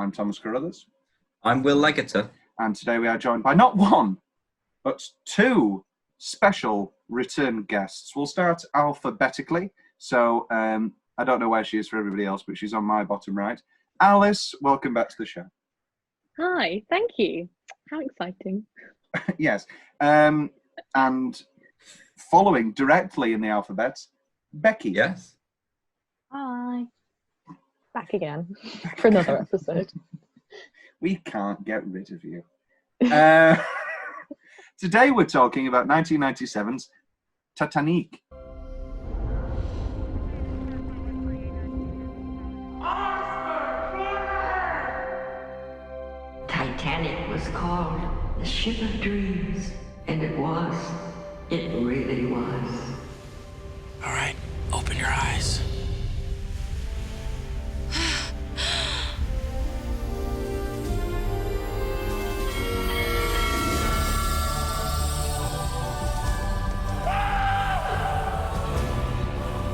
I'm Thomas Carruthers. I'm Will Leggetter. And today we are joined by not one, but two special return guests. We'll start alphabetically. So I don't know where she is for everybody else, but she's on my bottom right. Alice, welcome back to the show. Hi, thank you. How exciting. Yes. And following directly in the alphabet, Becky. Yes. Hi. Back again for another episode. We can't get rid of you. Today we're talking about 1997's Titanic. Titanic was called the ship of dreams, and it was. It really was. All right, open your eyes.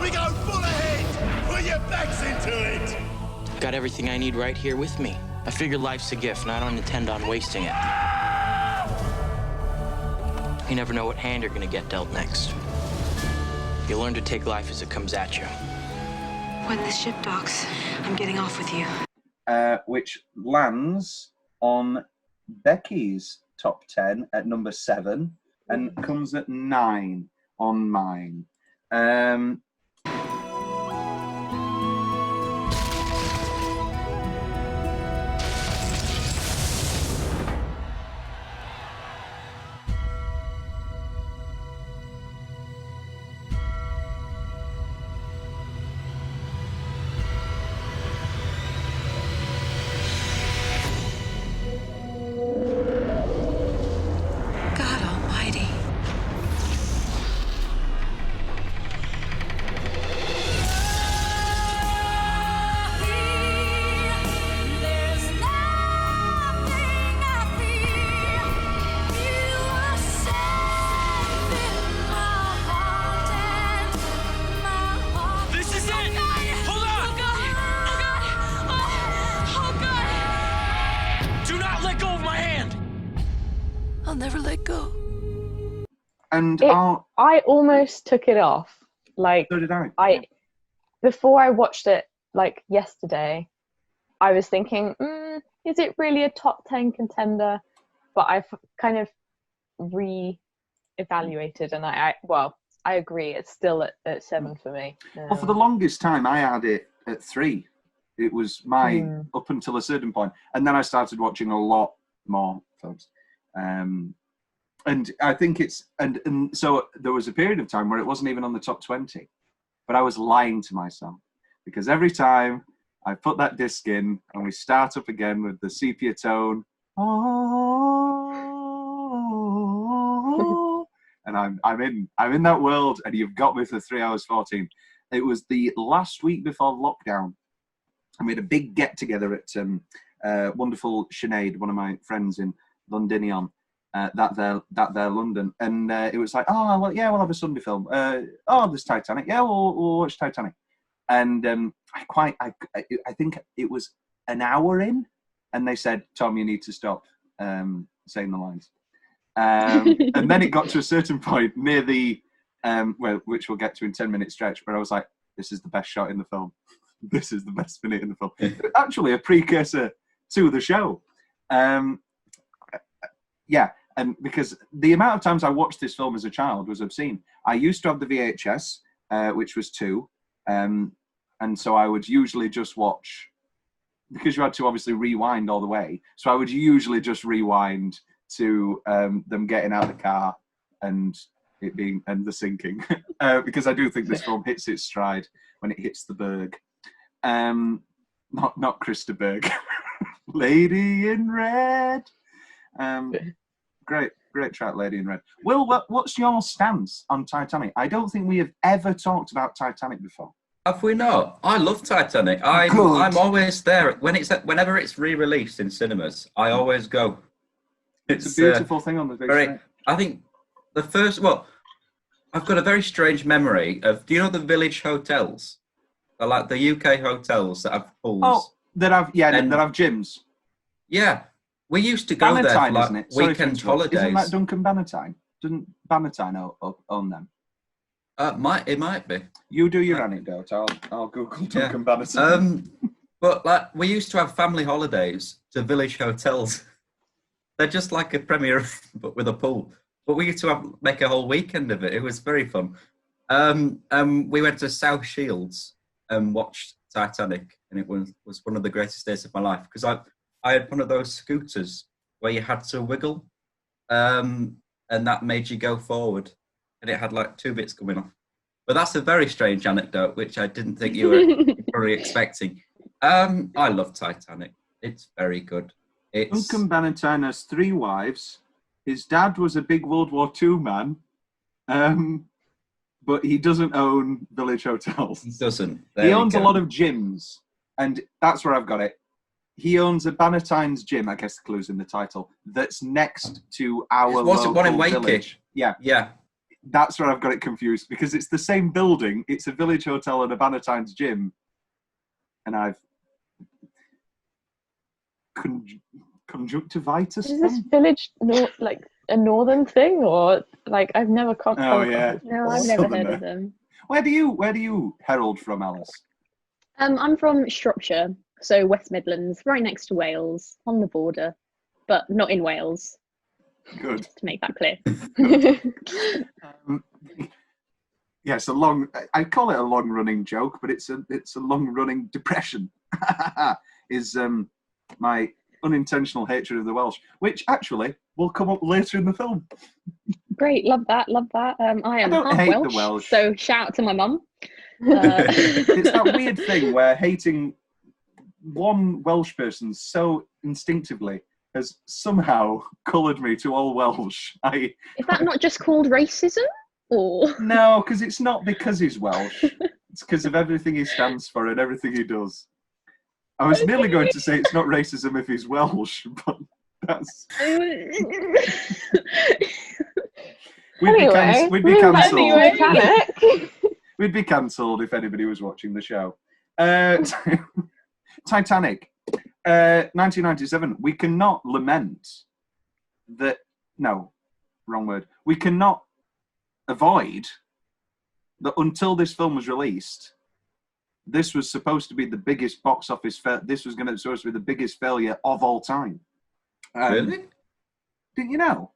We go full ahead! Put your backs into it! Got everything I need right here with me. I figure life's a gift, and I don't intend on wasting it. You never know what hand you're gonna get dealt next. You learn to take life as it comes at you. When the ship docks, I'm getting off with you. Which lands on Becky's top 10 at number 7 and comes at 9 on mine. God almighty. This is it! Hold on! Do not let go of my hand! I'll never let go. And I almost took it off. Like, so did I. before I watched it, like yesterday, I was thinking, is it really a top 10 contender? But I've kind of re-evaluated, and I agree. It's still at 7 for me. Well, for the longest time, I had it at 3. It was my up until a certain point, and then I started watching a lot more films. And I think it's and so there was a period of time where it wasn't even on the top 20, but I was lying to myself because every time I put that disc in and we start up again with the sepia tone, and I'm in that world, and you've got me for 3 hours 14. It was the last week before lockdown. I made a big get together at wonderful Sinead, one of my friends in Londinion, that there London, and it was like, oh well, yeah, we'll have a Sunday film. There's Titanic. Yeah, we'll watch Titanic. And I think it was an hour in, and they said, Tom, you need to stop saying the lines. And then it got to a certain point near the which we'll get to in 10-minute stretch, where I was like, this is the best shot in the film. This is the best minute in the film. Actually, a precursor to the show. Yeah, and because the amount of times I watched this film as a child was obscene. I used to have the VHS, which was 2, and so I would usually just watch, because you had to obviously rewind all the way, so I would usually just rewind to them getting out of the car and it being and the sinking, because I do think this film hits its stride when it hits the berg. Not Krista Berg, Lady in Red. Great track, Lady in Red. Will, what's your stance on Titanic? I don't think we have ever talked about Titanic before. Have we not? I love Titanic. I'm always there whenever it's re-released in cinemas. I always go. It's a beautiful thing on the big screen. I think the first. Well, I've got a very strange memory of. Do you know the village hotels? Like the UK hotels that have pools. that have gyms. Yeah, we used to go there for Bannatyne, like isn't it? Sorry to weekend interrupt. holidays. Isn't that Duncan Bannatyne? Doesn't Bannatyne own them? It might be. You do your anecdote. I'll Google Duncan Bannatyne. But like we used to have family holidays to village hotels. They're just like a Premier, but with a pool. But we used to make a whole weekend of it. It was very fun. We went to South Shields and watched Titanic, and it was one of the greatest days of my life because I had one of those scooters where you had to wiggle, and that made you go forward, and it had like 2 bits coming off. But that's a very strange anecdote, which I didn't think you were probably expecting. I love Titanic. It's very good. Duncan Bannatyne has 3 wives. His dad was a big World War II man, but he doesn't own village hotels. He doesn't. He owns a lot of gyms, and that's where I've got it. He owns a Bannatyne's gym, I guess the clue's in the title, that's next to our local one in Wakey? village. Yeah. That's where I've got it confused, because it's the same building. It's a village hotel and a Bannatyne's gym. And I've... Conjunctivitis? Is this village like a northern thing, or like I've never come? Oh yeah. No, I've never heard of them. Where do you herald from, Alice? I'm from Shropshire, so West Midlands, right next to Wales, on the border, but not in Wales. Good. Just to make that clear. Yes, I call it a long-running joke, but it's a long-running depression. Is my unintentional hatred of the Welsh, which actually will come up later in the film. Great, love that. I am don't half hate Welsh, the Welsh. so shout out to my mum. It's that weird thing where hating one Welsh person so instinctively has somehow coloured me to all Welsh. Is that not just called racism? Or No, because it's not because he's Welsh. It's because of everything he stands for and everything he does. I was nearly going to say it's not racism if he's Welsh, but that's... We'd be cancelled. We'd be cancelled if anybody was watching the show. Titanic, 1997. We cannot lament that... No, wrong word. We cannot avoid that until this film was released, this was supposed to be the biggest box office. This was supposed to be the biggest failure of all time. Really? Didn't you know?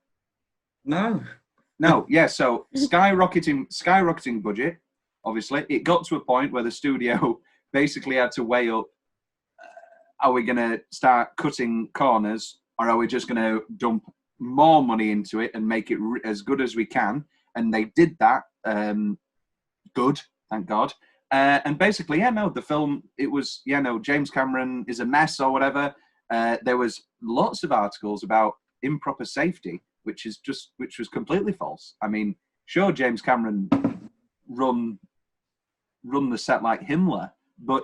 No. Yeah. So skyrocketing budget. Obviously, it got to a point where the studio basically had to weigh up: are we going to start cutting corners, or are we just going to dump more money into it and make it as good as we can? And they did that. Good, thank God. And basically, the film, it was, James Cameron is a mess or whatever. There was lots of articles about improper safety, which was completely false. I mean, sure, James Cameron run the set like Himmler, but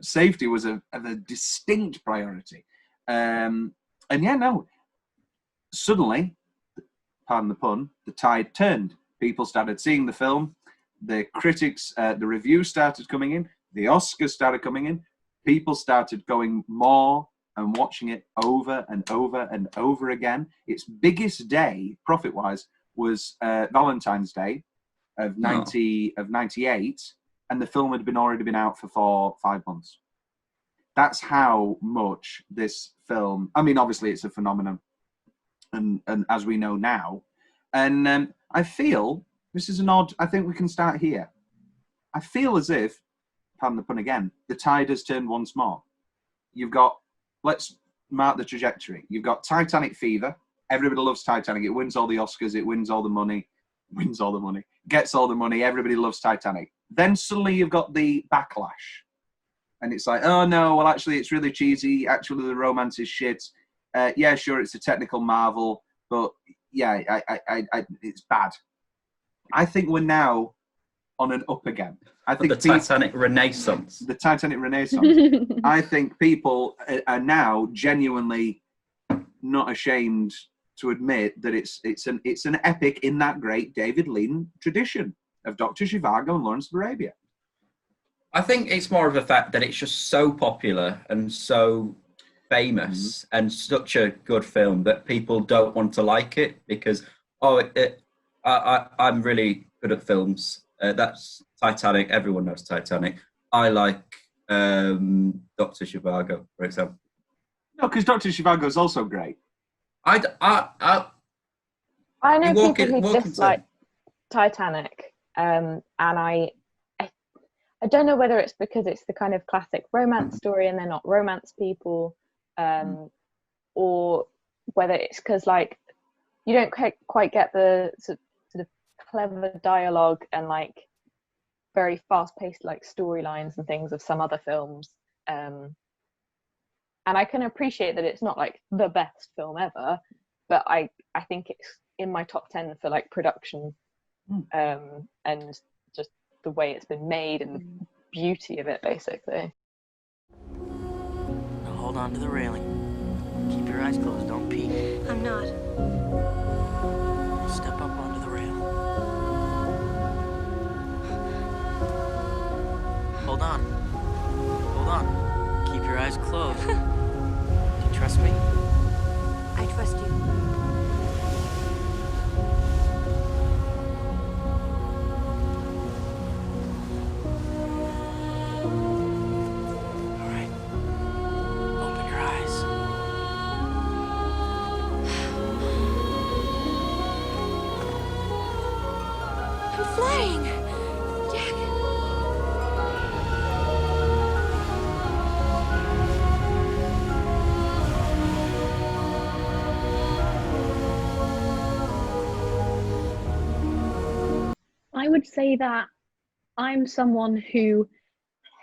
safety was a distinct priority. Suddenly, pardon the pun, the tide turned. People started seeing the film. The critics, the reviews started coming in. The Oscars started coming in. People started going more and watching it over and over and over again. Its biggest day, profit-wise, was Valentine's Day of 98, and the film had already been out for 5 months. That's how much this film... I mean, obviously, it's a phenomenon, and as we know now. And I feel... This is an odd... I think we can start here. I feel as if, pardon the pun again, the tide has turned once more. You've got... Let's mark the trajectory. You've got Titanic fever. Everybody loves Titanic. It wins all the Oscars. It wins all the money. Gets all the money. Everybody loves Titanic. Then suddenly you've got the backlash. And it's like, oh no, well actually it's really cheesy. Actually the romance is shit. Yeah, sure, it's a technical marvel. But yeah, it's bad. I think we're now on an up again. I think the Titanic Renaissance. The Titanic Renaissance. I think people are now genuinely not ashamed to admit that it's an epic in that great David Lean tradition of Dr. Zhivago and Lawrence of Arabia. I think it's more of a fact that it's just so popular and so famous and such a good film that people don't want to like it because I'm really good at films. That's Titanic. Everyone knows Titanic. I like Dr. Zhivago, for example. No, because Dr. Zhivago is also great. I know people who dislike Titanic, and I don't know whether it's because it's the kind of classic romance story and they're not romance people, or whether it's because like you don't quite get the sort of clever dialogue and like very fast-paced like storylines and things of some other films. And I can appreciate that it's not like the best film ever, but I think it's in my top 10 for like production and just the way it's been made and the beauty of it, basically. Now hold on to the railing. Keep your eyes closed. Don't peek. I'm not. Step up onto the rail. Hold on. Hold on. Keep your eyes closed. Do you trust me? I trust you. All right. Open your eyes. I'm flying! Jack! I would say that I'm someone who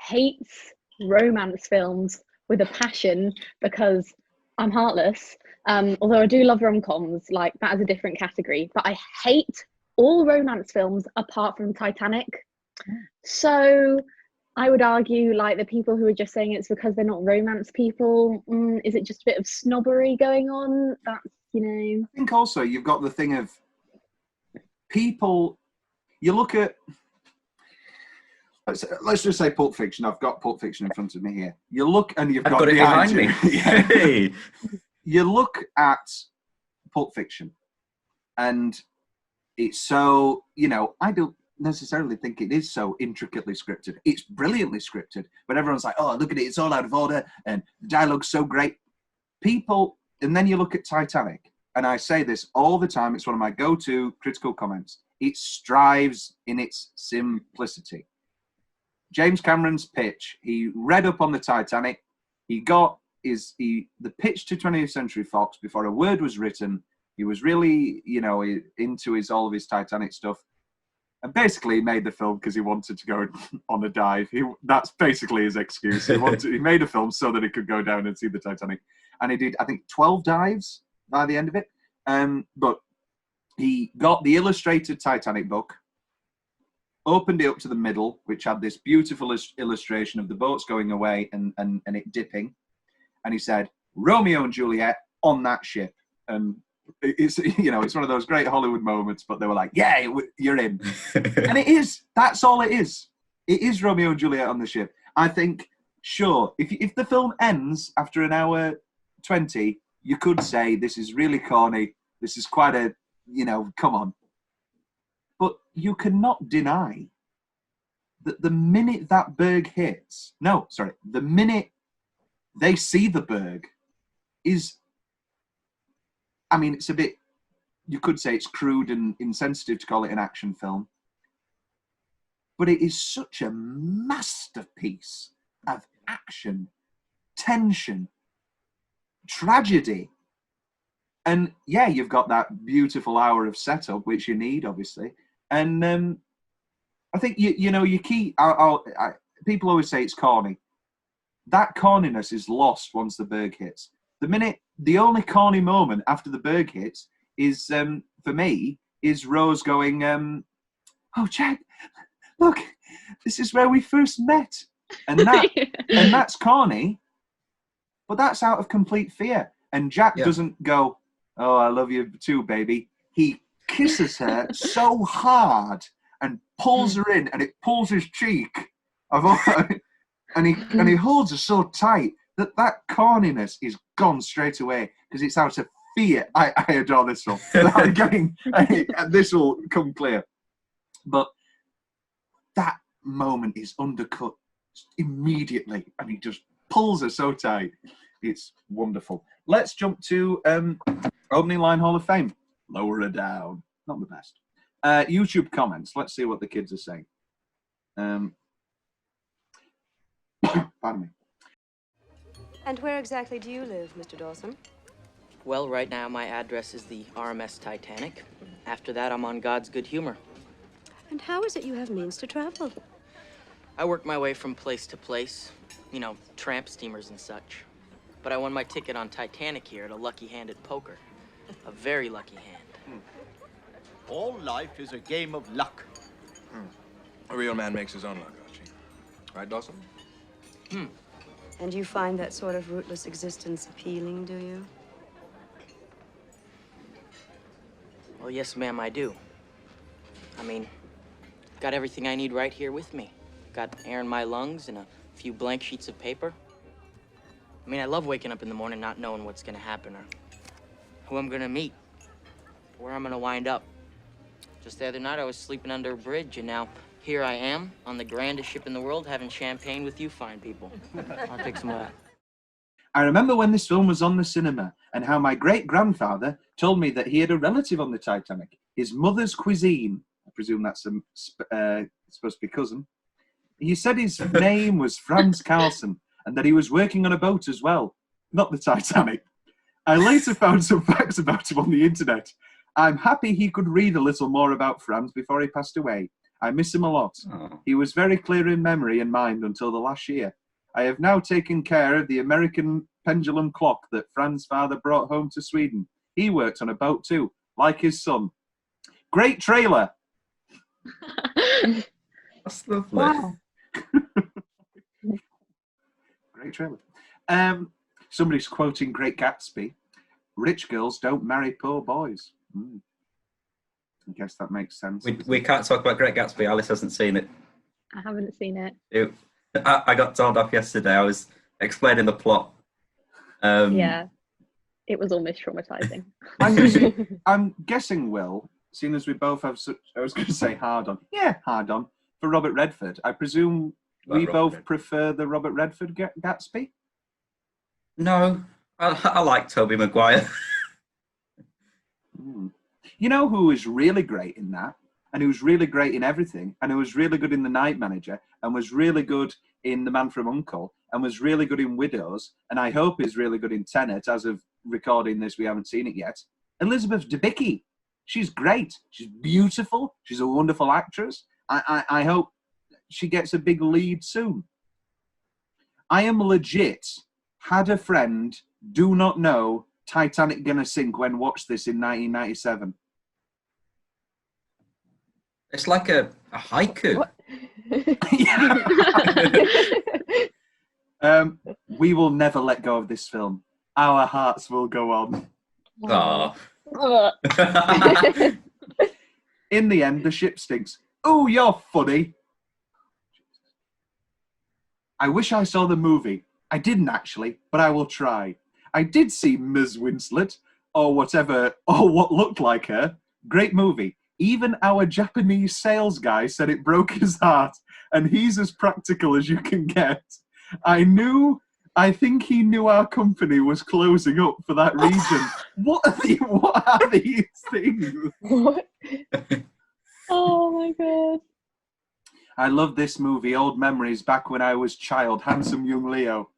hates romance films with a passion because I'm heartless. Although I do love rom-coms, like that is a different category. But I hate all romance films apart from Titanic. So I would argue like the people who are just saying it's because they're not romance people, is it just a bit of snobbery going on? That's, you know. I think also you've got the thing of people, you look at, let's just say Pulp Fiction. I've got Pulp Fiction in front of me here. You look and you've got it behind me. Yeah. Hey. You look at Pulp Fiction and it's so, you know, I don't necessarily think it is so intricately scripted. It's brilliantly scripted, but everyone's like, oh, look at it, it's all out of order and the dialogue's so great. People, and then you look at Titanic, and I say this all the time, it's one of my go-to critical comments. It strives in its simplicity. James Cameron's pitch, he read up on the Titanic, he got the pitch to 20th Century Fox before a word was written. He was really, you know, into all of his Titanic stuff. And basically he made the film because he wanted to go on a dive. That's basically his excuse. He made a film so that he could go down and see the Titanic. And he did, I think, 12 dives by the end of it. But he got the illustrated Titanic book, opened it up to the middle, which had this beautiful illustration of the boats going away and it dipping. And he said, Romeo and Juliet on that ship. And it's, you know, it's one of those great Hollywood moments, but they were like, yeah, you're in. And it is. That's all it is. It is Romeo and Juliet on the ship. I think, sure, if the film ends after an hour 20, you could say this is really corny. This is quite a, you know, come on. But you cannot deny that the minute that berg hits, the minute they see the berg is, I mean, it's a bit, you could say it's crude and insensitive to call it an action film, but it is such a masterpiece of action, tension, tragedy. And yeah, you've got that beautiful hour of setup, which you need, obviously. And I think, you know, your key, people always say it's corny. That corniness is lost once the berg hits. The only corny moment after the berg hits is, for me, is Rose going, oh, Jack, look, this is where we first met. And that, and that's corny, but that's out of complete fear. And Jack doesn't go, oh, I love you too, baby. He kisses her so hard and pulls her in, and it pulls his cheek. And he holds her so tight that corniness is gone straight away because it's out of fear. I adore this film. This will come clear. But that moment is undercut immediately, and he just pulls her so tight. It's wonderful. Let's jump to opening line Hall of Fame. Lower her down. Not the best. YouTube comments. Let's see what the kids are saying. Pardon me. And where exactly do you live, Mr. Dawson? Well, right now my address is the RMS Titanic. After that, I'm on God's good humor. And how is it you have means to travel? I work my way from place to place, you know, tramp steamers and such. But I won my ticket on Titanic here at a lucky hand at poker. A very lucky hand. All life is a game of luck. A real man makes his own luck, Archie. Right, Dawson? And you find that sort of rootless existence appealing, do you? Well, yes, ma'am, I do. I mean, got everything I need right here with me. Got air in my lungs and a few blank sheets of paper. I mean, I love waking up in the morning not knowing what's gonna happen or who I'm gonna meet, where I'm gonna wind up. Just the other night, I was sleeping under a bridge, and now here I am on the grandest ship in the world having champagne with you fine people. I'll take some of that. I remember when this film was on the cinema and how my great-grandfather told me that he had a relative on the Titanic. His mother's cuisine, I presume that's supposed to be cousin. He said his name was Franz Carlson and that he was working on a boat as well, not the Titanic. I later found some facts about him on the internet. I'm happy he could read a little more about Franz before he passed away. I miss him a lot. Oh. He was very clear in memory and mind until the last year. I have now taken care of the American pendulum clock that Fran's father brought home to Sweden. He worked on a boat too, like his son. Great trailer. That's lovely. Wow. Great trailer. Somebody's quoting Great Gatsby. Rich girls don't marry poor boys. I guess that makes sense. We can't talk about Great Gatsby. Alice hasn't seen it. I haven't seen it. I got told off yesterday. I was explaining the plot. Yeah, it was almost traumatizing. I'm guessing, Will, seeing as we both have such, I was going to say hard on for Robert Redford. I presume we both prefer the Robert Redford Gatsby? No, I like Tobey Maguire. You know who was really great in that? And who was really great in everything, and who was really good in The Night Manager, and was really good in The Man from U.N.C.L.E., and was really good in Widows, and I hope is really good in Tenet. As of recording this, we haven't seen it yet. Elizabeth Debicki. She's great. She's beautiful. She's a wonderful actress. I hope she gets a big lead soon. I am legit had a friend do not know Titanic gonna sink when watched this in 1997. It's like a haiku. We will never let go of this film. Our hearts will go on. Oh. In the end, the ship stinks. Oh, you're funny. I wish I saw the movie. I didn't actually, but I will try. I did see Ms. Winslet, or whatever, or what looked like her. Great movie. Even our Japanese sales guy said it broke his heart, and he's as practical as you can get. I think he knew our company was closing up for that region. What are these things? What? Oh my god. I love this movie, Old Memories, back when I was child, handsome young Leo.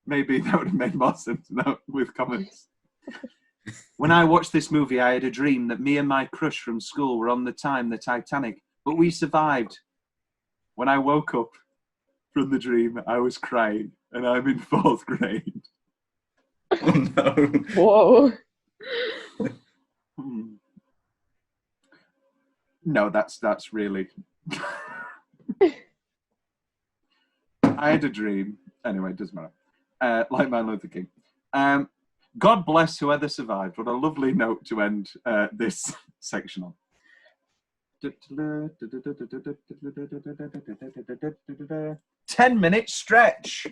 Maybe that would have made more sense now with comments. When I watched this movie, I had a dream that me and my crush from school were on the Titanic, but we survived. When I woke up from the dream, I was crying, and I'm in 4th grade. Oh no. Whoa. No, that's really... I had a dream. Anyway, it doesn't matter. Like Martin Luther King. God bless whoever survived. What a lovely note to end this section on. "10-minute stretch."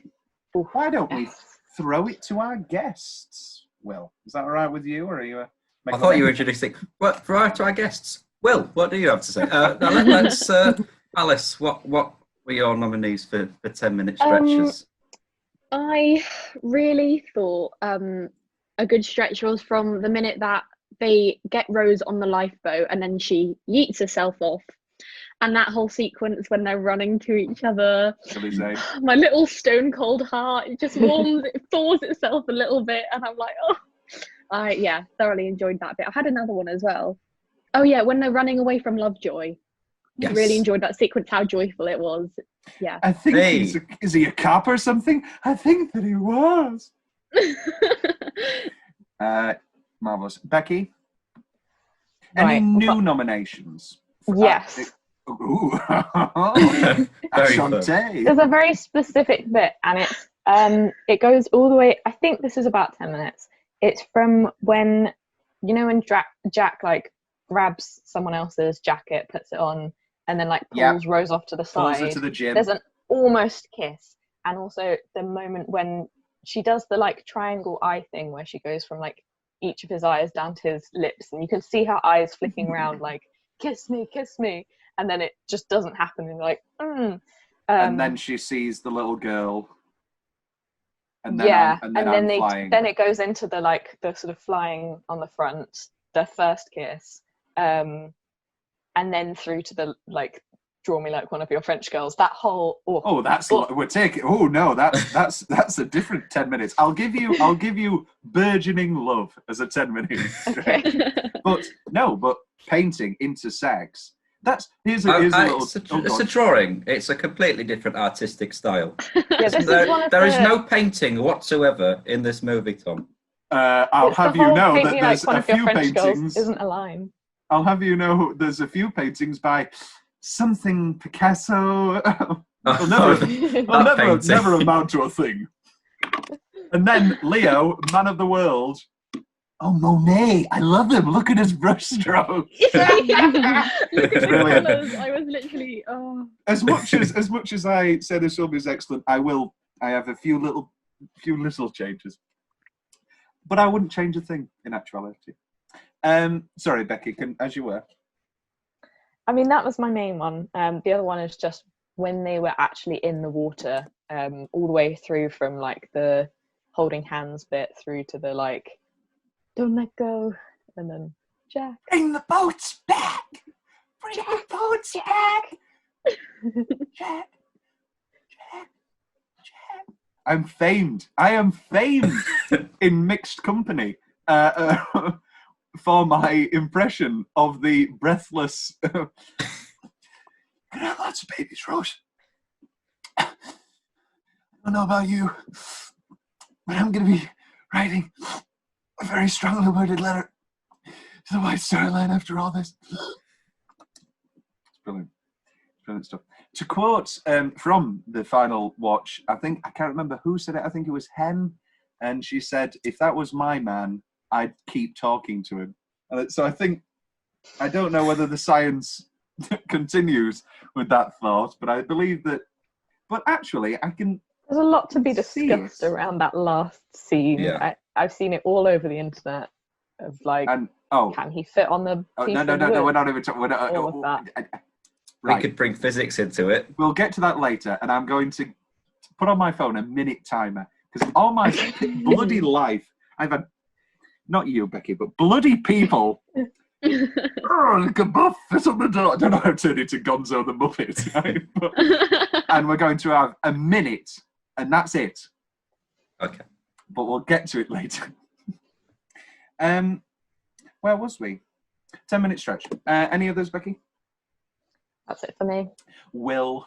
Why don't we throw it to our guests? Will, is that all right with you, or are you? I thought you were introducing. Well, right to our guests. Will, what do you have to say? Let's. Alice, what were your nominees for 10-minute stretches? I really thought a good stretch was from the minute that they get Rose on the lifeboat and then she yeets herself off. And that whole sequence when they're running to each other, my little stone cold heart, it just warms, it thaws itself a little bit. And I'm like, oh, I thoroughly enjoyed that bit. I had another one as well. Oh yeah, when they're running away from Lovejoy. Yes. Really enjoyed that sequence, how joyful it was. Yeah. I think is he a cop or something? I think that he was. Marvelous. Becky? Any new nominations? Yes. Ooh. There's a very specific bit, and it goes all the way. I think this is about 10 minutes. It's from when Jack like grabs someone else's jacket, puts it on, and then like pulls Rose off to the side. Pulls her to the gym. There's an almost kiss, and also the moment when she does the like triangle eye thing where she goes from like each of his eyes down to his lips, and you can see her eyes flicking around like kiss me, and then it just doesn't happen, and you're like and then she sees the little girl, and then then it goes into the like the sort of flying on the front, the first kiss, and then through to the like draw me like one of your French girls. That whole we're taking. Oh no, that's a different 10 minutes. I'll give you burgeoning love as a 10-minute stretch. but painting into sex. Here's a little. It's a drawing. It's a completely different artistic style. There is no painting whatsoever in this movie, Tom. I'll have you know that there's like a few paintings. Isn't a line. I'll have you know there's a few paintings by something Picasso. Never amount to a thing. And then Leo, man of the world. Oh, Monet! I love him. Look at his brushstrokes. Look at his colours. I was literally As much as I say this film is excellent, I have a few little changes, but I wouldn't change a thing in actuality. Sorry, Becky. As you were. I mean, that was my main one. The other one is just when they were actually in the water, all the way through from like the holding hands bit through to the like. Don't let go, and then Jack. Bring the boats back. Bring the boats back. Jack. I'm famed. I am famed in mixed company for my impression of the breathless. Can I have lots of babies, Rose? I don't know about you, but I'm going to be writing a very strongly worded letter to the White Star Line after all this. It's brilliant. Brilliant stuff. To quote from the final watch, I can't remember who said it. I think it was Hen, and she said, "If that was my man, I'd keep talking to him." So I don't know whether the science continues with that thought, but I believe that. But actually, there's a lot to be discussed around that last scene. Yeah. I've seen it all over the internet of like, can he fit on the piece no, we're not even talking. All of that. Right. We could bring physics into it. We'll get to that later, and I'm going to put on my phone a minute timer, because all my bloody life, I've had, not you, Becky, but bloody people. Kabuff, fit on the door. I don't know how to turn it to Gonzo the Muppet. Right? And we're going to have a minute, and that's it. Okay. But we'll get to it later. Where was we? 10-minute stretch. Any others, Becky? That's it for me. Will.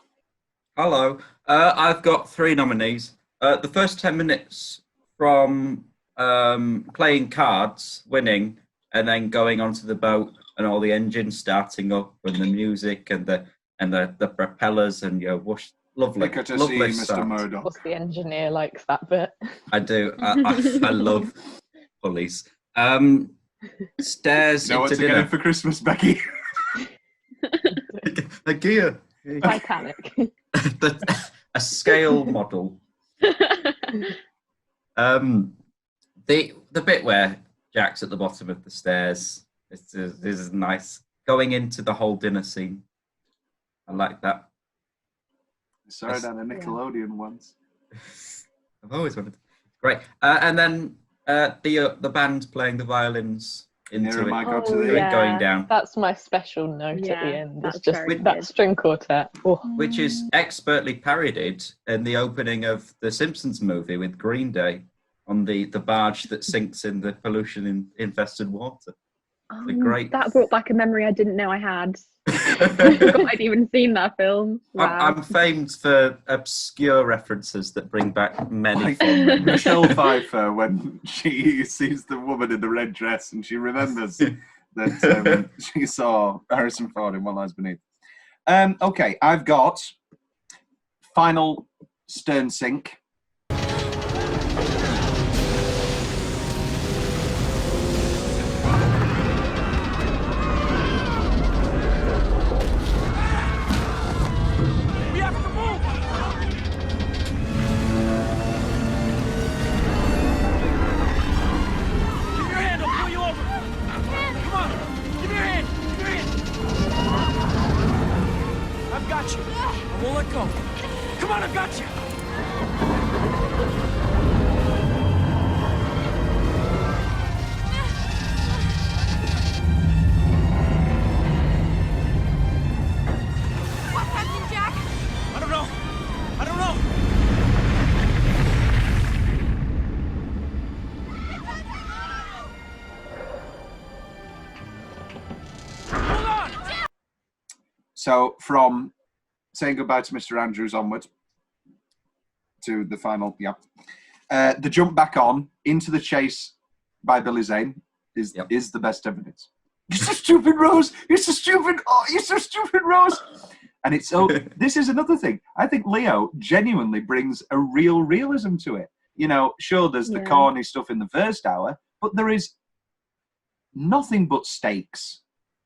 Hello. I've got 3 nominees. The first 10 minutes from playing cards, winning, and then going onto the boat and all the engines starting up and the music and the propellers and whoosh. Lovely Mr. Murdoch. What's the engineer likes that bit? I do. I love pulleys. Stairs. Know what to get him for Christmas, Becky? A gear. Titanic. A scale model. The bit where Jack's at the bottom of the stairs. This is nice. Going into the whole dinner scene. I like that. I saw it on a Nickelodeon once. I've always wanted. Great. And then the band playing the violins into it, going down. That's my special note at the end. It's just that string quartet. Oh. Which is expertly parodied in the opening of the Simpsons movie with Green Day on the barge that sinks in the pollution-infested water. Great. That brought back a memory I didn't know I had. I forgot I'd even seen that film. Wow. I'm famed for obscure references that bring back many fond memories. Michelle Pfeiffer, when she sees the woman in the red dress and she remembers that she saw Harrison Ford in One Lies Beneath. Okay, I've got final stern sink. So from saying goodbye to Mr. Andrews onward to the final, the jump back on into the chase by Billy Zane is the best evidence. You're so stupid, Rose. You're so stupid. Oh, you're so stupid, Rose. And it's this is another thing. I think Leo genuinely brings a real realism to it. You know, sure, there's the corny stuff in the first hour, but there is nothing but stakes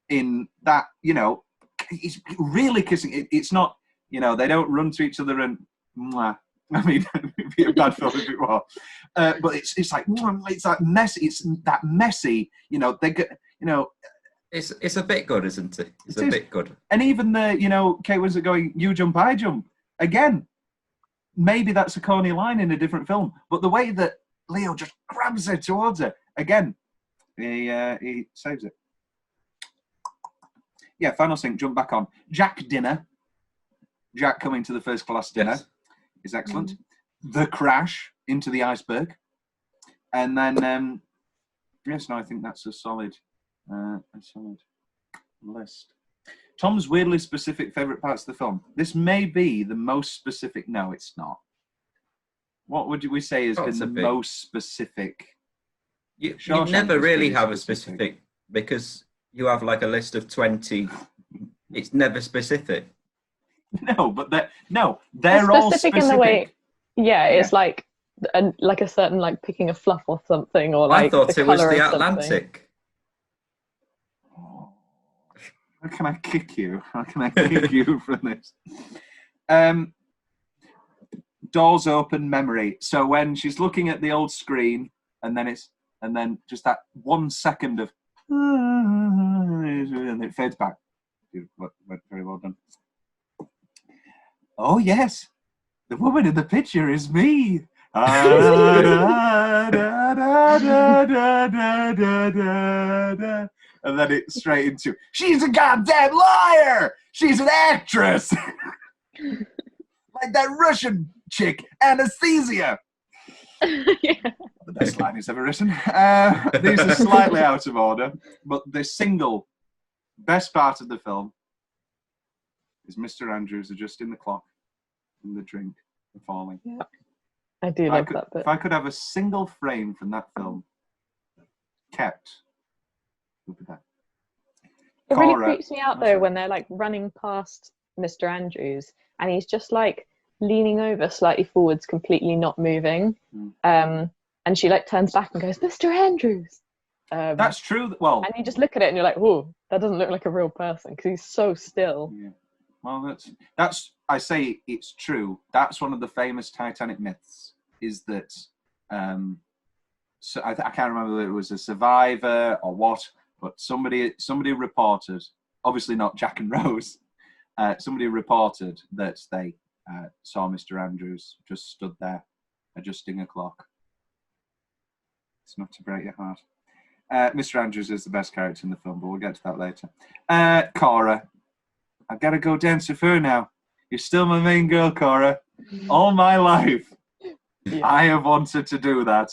in that. You know, he's really kissing. It's not. You know, they don't run to each other and. Mwah. I mean, it'd be a bad film if it were. But it's like it's that messy. It's that messy. You know, they get. You know. It's a bit good, isn't it? It's a bit good. And even the, you know, Kate Winslet going, you jump, I jump. Again, maybe that's a corny line in a different film. But the way that Leo just grabs her towards her, again, he saves it. Yeah, final sync, jump back on. Jack dinner. Jack coming to the first class dinner is excellent. The crash into the iceberg. And then, yes, no, I think that's a solid list. Tom's weirdly specific favourite parts of the film. This may be the most specific. No, it's not. What would we say has been the most specific? You never really have a specific because you have like a list of 20. It's never specific. No, but they're all specific in the way. Yeah, it's like a certain like picking a fluff or something, or like I thought it was the Atlantic. How can I kick you? How can I kick you from this? Doors open memory. So when she's looking at the old screen, and then just that 1 second of, and it fades back. Very well done. Oh yes, the woman in the picture is me. And then it's straight into, she's a goddamn liar! She's an actress! Like that Russian chick, Anesthesia! The best line he's ever written. These are slightly out of order, but the single best part of the film is Mr. Andrews adjusting the clock and the drink and falling. Yeah. I do like that bit. If I could have a single frame from that film kept, look at that. It really creeps me out though when they're like running past Mr. Andrews and he's just like leaning over slightly forwards, completely not moving. And she like turns back and goes, Mr. Andrews. That's true. Well, and you just look at it and you're like, oh, that doesn't look like a real person because he's so still. Yeah. Well, that's. I say it's true. That's one of the famous Titanic myths. Is that so I can't remember whether it was a survivor or what, but somebody reported, obviously not Jack and Rose, somebody reported that they saw Mr. Andrews just stood there adjusting a clock. It's not to break your heart. Mr. Andrews is the best character in the film, but we'll get to that later. Cora, I've got to go dance with her now. You're still my main girl, Cora. All my life, I have wanted to do that.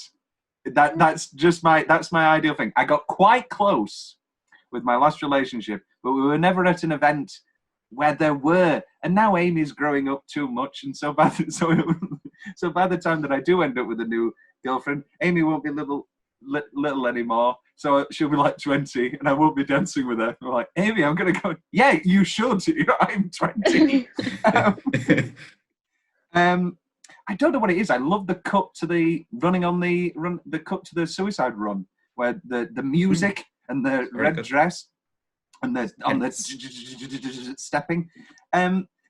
That's my ideal thing. I got quite close with my last relationship, but we were never at an event where there were. And now Amy's growing up too much, and so by the time that I do end up with a new girlfriend, Amy won't be little anymore. So she'll be like 20, and I won't be dancing with her. I'm like, Amy, I'm gonna go. Yeah, you should. I'm 20. I don't know what it is. I love the cut to the the cut to the suicide run, where the music and the red dress and the stepping.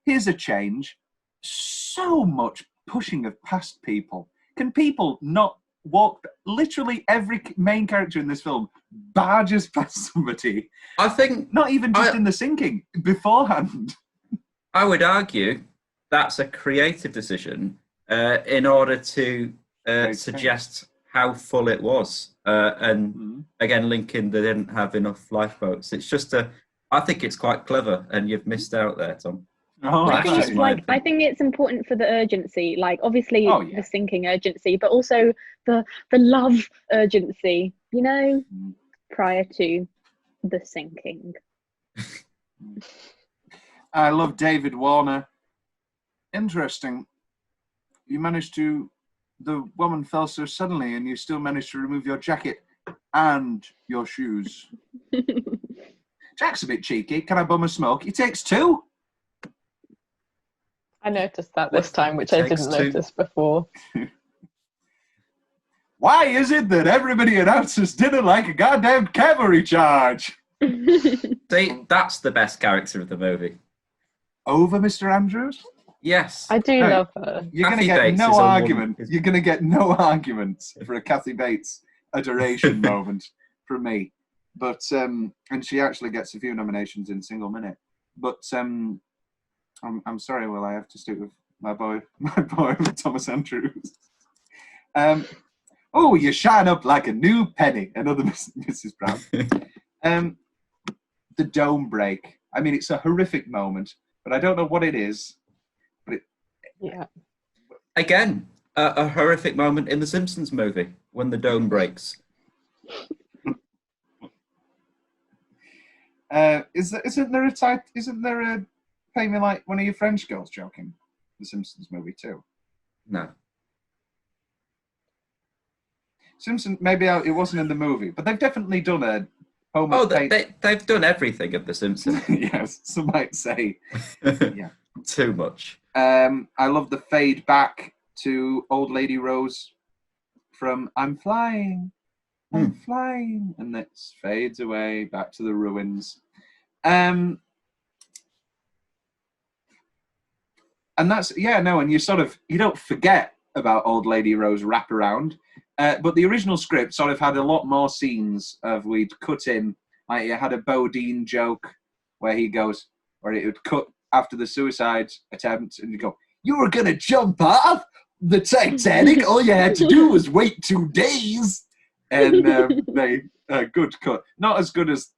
Here's a change. So much pushing of past people. Can people not walk? Literally every main character in this film barges past somebody. I think not even just in the sinking beforehand. I would argue that's a creative decision in order to suggest how full it was, and again linking they didn't have enough lifeboats. It's just I think it's quite clever, and you've missed out there, Tom. Oh, I think it's important for the urgency, like obviously the sinking urgency, but also the love urgency, prior to the sinking. I love David Warner. Interesting. You managed to. The woman fell so suddenly, and you still managed to remove your jacket and your shoes. Jack's a bit cheeky. Can I bum a smoke? He takes two. I noticed that this time, which I didn't notice before. Why is it that everybody announces dinner like a goddamn cavalry charge? See, that's the best character of the movie. Over Mr. Andrews? Yes. I do love her. You're going to get no argument. You're going to get no argument for a Kathy Bates adoration moment from me. But and she actually gets a few nominations in Single Minute. But I'm sorry, Will, I have to stick with my boy Thomas Andrews. Oh, you shine up like a new penny. Another Mrs. Brown. The dome break. I mean, it's a horrific moment, but I don't know what it is. But again, a horrific moment in the Simpsons movie when the dome breaks. Isn't there a Pay Me Like One of Your French Girls joke in the Simpsons movie too? No. Simpsons, maybe it wasn't in the movie, but they've definitely done a home. Oh, they've done everything of the Simpsons. Yes, some might say. Yeah. Too much. I love the fade back to Old Lady Rose from I'm Flying, and it fades away back to the ruins. And that's, and you don't forget about Old Lady Rose wraparound. But the original script sort of had a lot more scenes of we'd cut in, like you had a Bodine joke where it would cut after the suicide attempt and you go, you were going to jump off the Titanic, all you had to do was wait 2 days. And good cut. Not as good as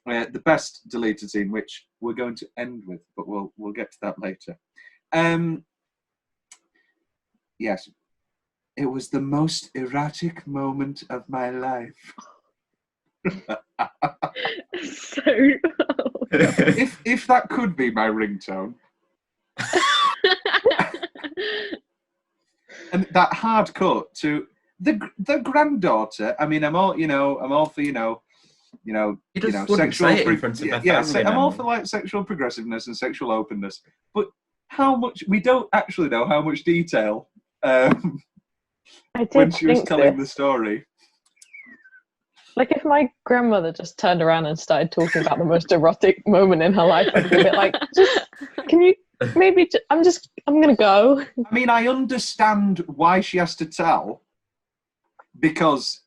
the best deleted scene, which we're going to end with, but we'll get to that later. Yes. It was the most erratic moment of my life. If that could be my ringtone. And that hard cut to the granddaughter. I mean, I'm all for sexual. I'm all for like sexual progressiveness and sexual openness. But how much we don't actually know how much detail. When she was telling the story. Like if my grandmother just turned around and started talking about the most erotic moment in her life, I'd be a bit like, just, can you maybe? I'm gonna go. I mean, I understand why she has to tell, because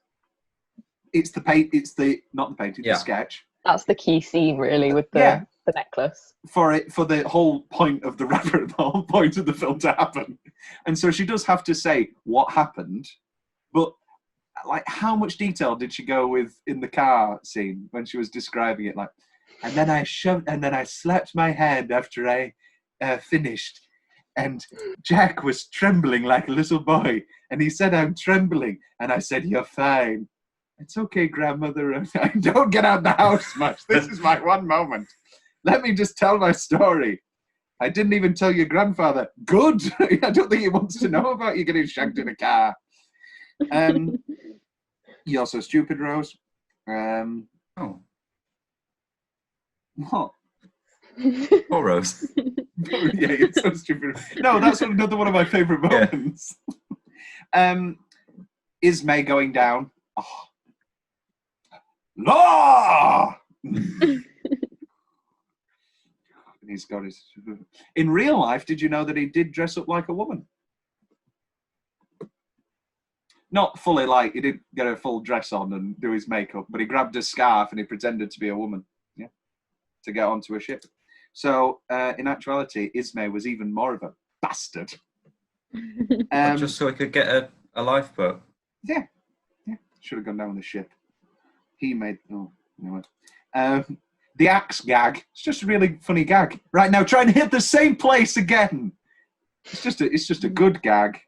it's the the sketch. That's the key scene, really, with the necklace. For the whole point of the whole point of the film to happen, and so she does have to say what happened, but. Like, how much detail did she go with in the car scene when she was describing it? Like, and then I slapped my hand after I finished, and Jack was trembling like a little boy, and he said, "I'm trembling," and I said, "You're fine." It's okay, grandmother. I don't get out of the house much. This is my one moment. Let me just tell my story. I didn't even tell your grandfather. Good. I don't think he wants to know about you getting shagged in a car. You're so stupid, Rose. Oh. What? Oh, Rose. Yeah, you're so stupid. No, that's another one of my favourite moments. Is May going down? Oh. Law! He's got his... In real life, did you know that he did dress up like a woman? Not fully, like, he didn't get a full dress on and do his makeup, but he grabbed a scarf and he pretended to be a woman, to get onto a ship. So, in actuality, Ismay was even more of a bastard. Just so he could get a lifeboat. Yeah. Should have gone down the ship. He made... Oh, anyway. The axe gag. It's just a really funny gag. Right now, try and hit the same place again. It's just a good gag.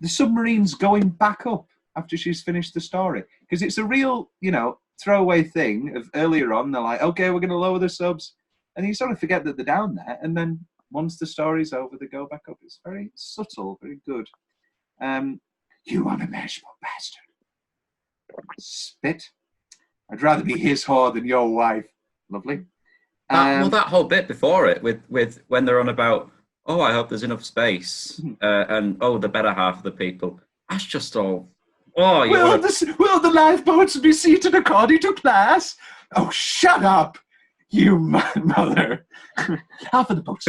The submarine's going back up after she's finished the story. Because it's a real, throwaway thing of earlier on. They're like, okay, we're going to lower the subs. And you sort of forget that they're down there. And then once the story's over, they go back up. It's very subtle, very good. You unimaginative bastard. Spit. I'd rather be his whore than your wife. Lovely. That whole bit before it, with when they're on about... Oh, I hope there's enough space, and the better half of the people. That's just all. Oh, will the lifeboats be seated according to class? Oh, shut up, you mother! Half of the boats,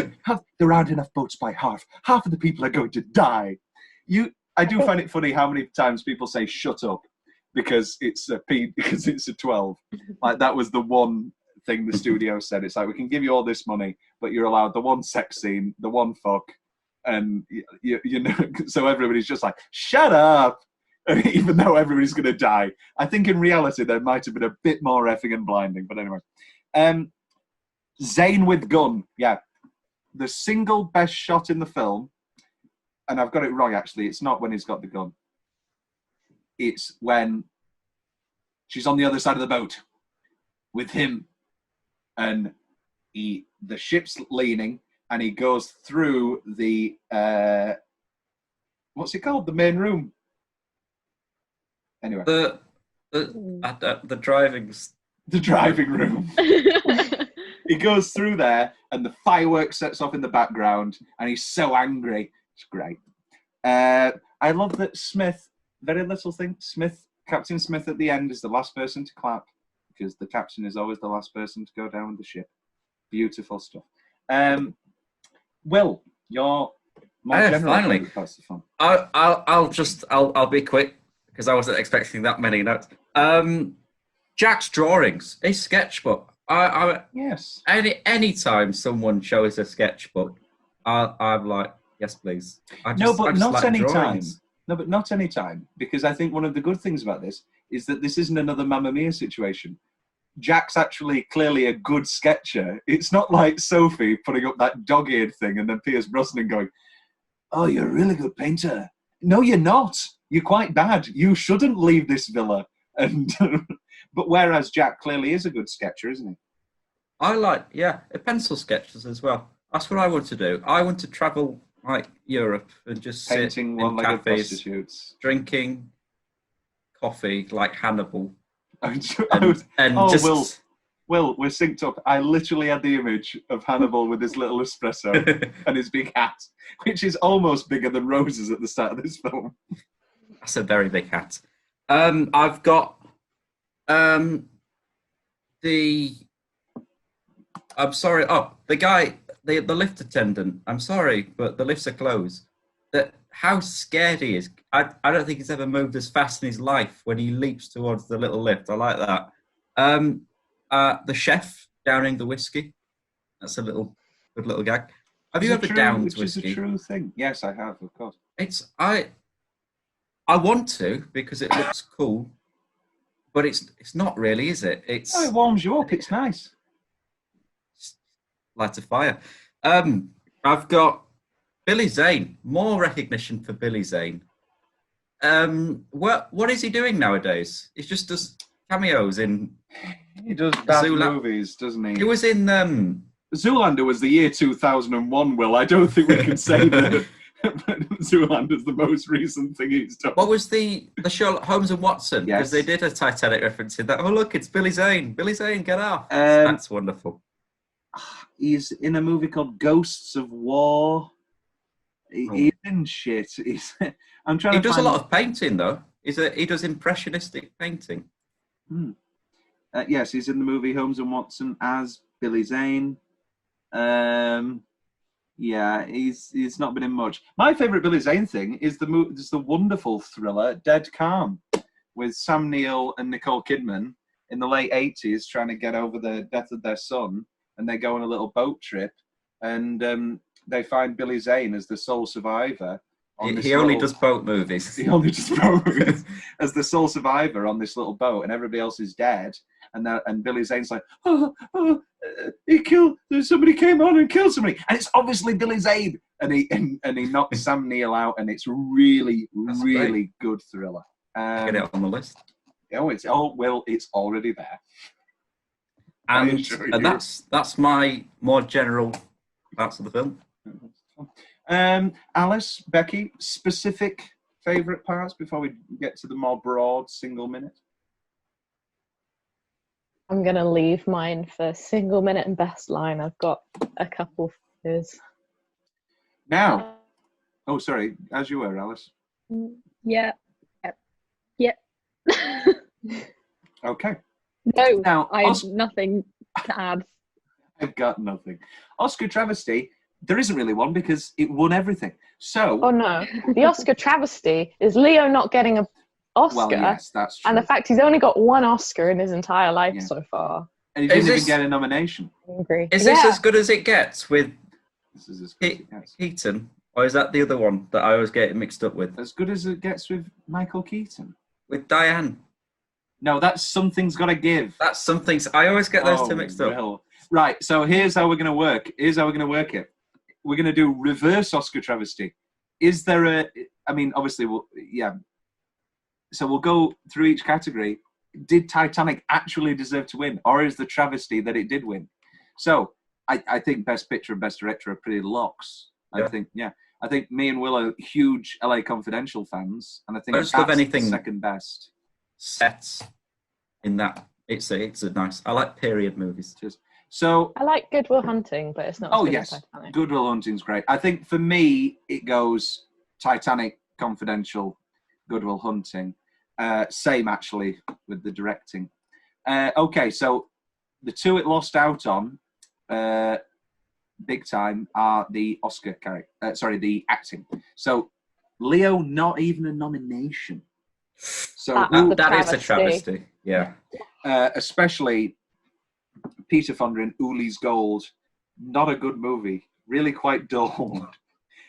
there aren't enough boats by half. Half of the people are going to die. I do find it funny how many times people say "shut up" because it's a 12. Like that was the one thing the studio said. It's like, we can give you all this money, but you're allowed the one sex scene, the one fuck, and so everybody's just like, shut up, even though everybody's going to die. I think in reality there might have been a bit more effing and blinding, but anyway. Zane with gun, the single best shot in the film, and I've got it wrong actually, it's not when he's got the gun, it's when she's on the other side of the boat with him, and the ship's leaning, and he goes through the what's it called? The main room. Anyway, the driving room. He goes through there, and the fireworks sets off in the background, and he's so angry. It's great. I love that Smith. Very little thing. Captain Smith at the end is the last person to clap, because the captain is always the last person to go down with the ship. Beautiful stuff. Will, you're more general. Finally, I'll be quick because I wasn't expecting that many notes. Jack's drawings, his sketchbook. Yes. Any time someone shows a sketchbook, I'm like, yes, please. But not any time. No, but not any time, because I think one of the good things about this is that this isn't another Mamma Mia situation. Jack's actually clearly a good sketcher. It's not like Sophie putting up that dog-eared thing and then Pierce Brosnan going, oh, you're a really good painter. No, you're not. You're quite bad. You shouldn't leave this villa. And but whereas Jack clearly is a good sketcher, isn't he? I like, pencil sketches as well. That's what I want to do. I want to travel like Europe and just painting sit in cafes, prostitutes, drinking coffee like Hannibal. Will, we're synced up. I literally had the image of Hannibal with his little espresso and his big hat, which is almost bigger than Rose's at the start of this film. That's a very big hat. I've got the. I'm sorry. Oh, the guy, the lift attendant. I'm sorry, but the lifts are closed. That how scared he is. I don't think he's ever moved as fast in his life when he leaps towards the little lift. I like that. The chef downing the whiskey. That's a good little gag. Have you ever downed whiskey? Which is a true thing. Yes, I have, of course. I want to because it looks cool, but it's not really, is it? Oh, it warms you up. It's nice. Light a fire. I've got Billy Zane. More recognition for Billy Zane. What is he doing nowadays? He just does cameos in. He does bad movies, doesn't he? He was in. Zoolander was the year 2001. Will I don't think we can say that. Zoolander's the most recent thing he's done. What was the Sherlock Holmes and Watson? Yes. Because they did a Titanic reference in that. Oh look, it's Billy Zane. Billy Zane, get off. That's wonderful. He's in a movie called Ghosts of War. He's in shit. I'm trying. He does a lot of painting though. He does impressionistic painting. Yes, he's in the movie Holmes and Watson as Billy Zane. Yeah, he's not been in much. My favourite Billy Zane thing is the wonderful thriller Dead Calm with Sam Neill and Nicole Kidman in the late 80s trying to get over the death of their son, and they go on a little boat trip, and they find Billy Zane as the sole survivor. He only does boat movies. He only does boat movies as the sole survivor on this little boat, and everybody else is dead. And Billy Zane's like, somebody came on and killed somebody, and it's obviously Billy Zane, and he knocks Sam Neill out, and it's really good thriller. Get it on the list. It's already there. And that's my more general parts of the film. Alice, Becky, specific favourite parts before we get to the more broad single minute? I'm going to leave mine for single minute and best line. I've got a couple of those. Now, sorry, as you were, Alice. Yeah. Okay. No, now, I have nothing to add. I've got nothing. Oscar travesty, there isn't really one because it won everything. So. Oh no, the Oscar travesty is Leo not getting an Oscar. Well, yes, that's true. And the fact he's only got one Oscar in his entire life so far. And he didn't even get a nomination. I agree. Is this as good as it gets with This is as good as it gets. Keaton? Or is that the other one that I always get mixed up with? As good as it gets with Michael Keaton. With Diane. No, that's Something's Gotta Give. That's Something's. I always get those two mixed up. Well. Right, so here's how we're going to work. it. We're going to do reverse Oscar travesty. Is there obviously, so we'll go through each category. Did Titanic actually deserve to win? Or is the travesty that it did win? So I think Best Picture and Best Director are pretty locks. I think me and Will are huge LA Confidential fans, and I think that's the second best. Sets in that. It's a nice. I like period movies. So I like Good Will Hunting, but it's not. Oh yes, Good Will Hunting's great. I think for me it goes Titanic, Confidential, Good Will Hunting. Same actually with the directing. Okay, so the two it lost out on, big time, are the the acting. So Leo, not even a nomination. So that is a travesty. Yeah. Especially Peter Fonda in Uli's Gold. Not a good movie. Really quite dull.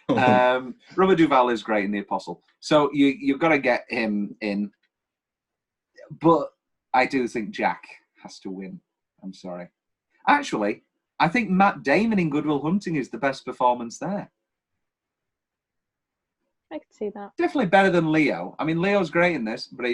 Robert Duvall is great in The Apostle. So you've got to get him in. But I do think Jack has to win. I'm sorry. Actually, I think Matt Damon in Good Will Hunting is the best performance there. I could see that. Definitely better than Leo. I mean, Leo's great in this, but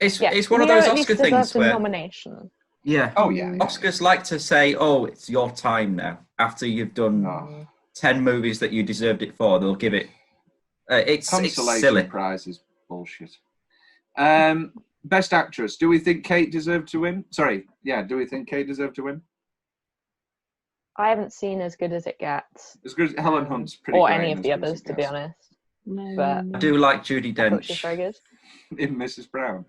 it's one of those Oscar things where nomination. Yeah. Oh yeah. Oscars like to say, "Oh, it's your time now." After you've done 10 movies that you deserved it for, they'll give it. It's silly. Prize is bullshit. Best Actress. Do we think Kate deserved to win? Sorry. Yeah. Do we think Kate deserved to win? I haven't seen As Good as It Gets. As good as Helen Hunt's pretty or great any of the others, to be honest. No, But- no. I do like Judi I thought she was Dench. very good. In Mrs. Brown.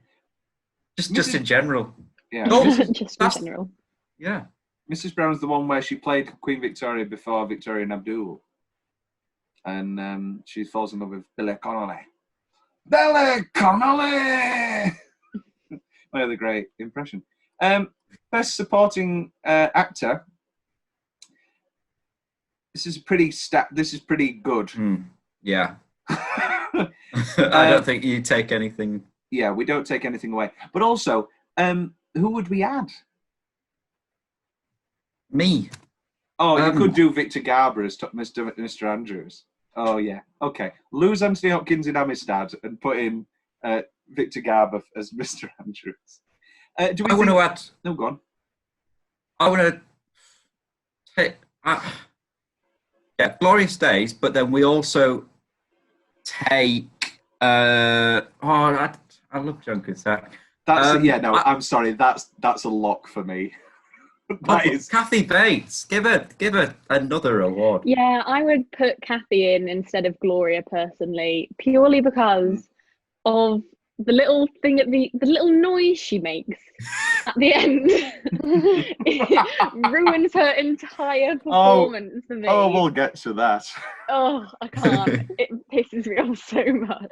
Just in general. Yeah. Oh, Just in that's- general. Yeah. Mrs. Brown's the one where she played Queen Victoria before Victoria and Abdul. And she falls in love with Billy Connolly. Billy Connolly! One of the great impression. Best supporting actor. This is pretty good. Yeah. I don't think you take anything. Yeah, we don't take anything away. But also, who would we add? Me. Oh, you could do Victor Garber as Mr. Andrews. Oh, yeah. Okay. Lose Anthony Hopkins in Amistad and put in Victor Garber as Mr. Andrews. I want to add. No, go on. I want to take. Yeah, Glorious Days, but then we also take. I love John Cusack. I'm sorry. That's a lock for me. That is Kathy Bates. Give her another award. Yeah, I would put Kathy in instead of Gloria personally, purely because of the little thing at the little noise she makes at the end. It ruins her entire performance for me. Oh, we'll get to that. Oh, I can't. It pisses me off so much.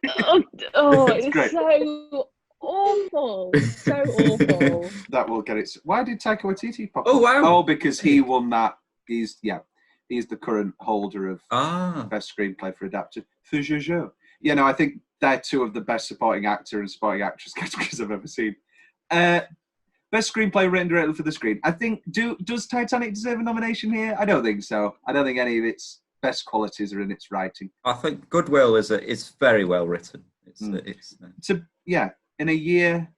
It's great. so awful. So awful. That will get it. Why did Taika Waititi pop up? Oh, wow. Oh, because he won that. He's the current holder of Best Screenplay for Adapted for Jojo. Yeah, no, I think they're two of the best supporting actor and supporting actress categories I've ever seen. Best Screenplay written directly for the screen. I think, does Titanic deserve a nomination here? I don't think so. I don't think any of its best qualities are in its writing. I think Goodwill is very well written. In a year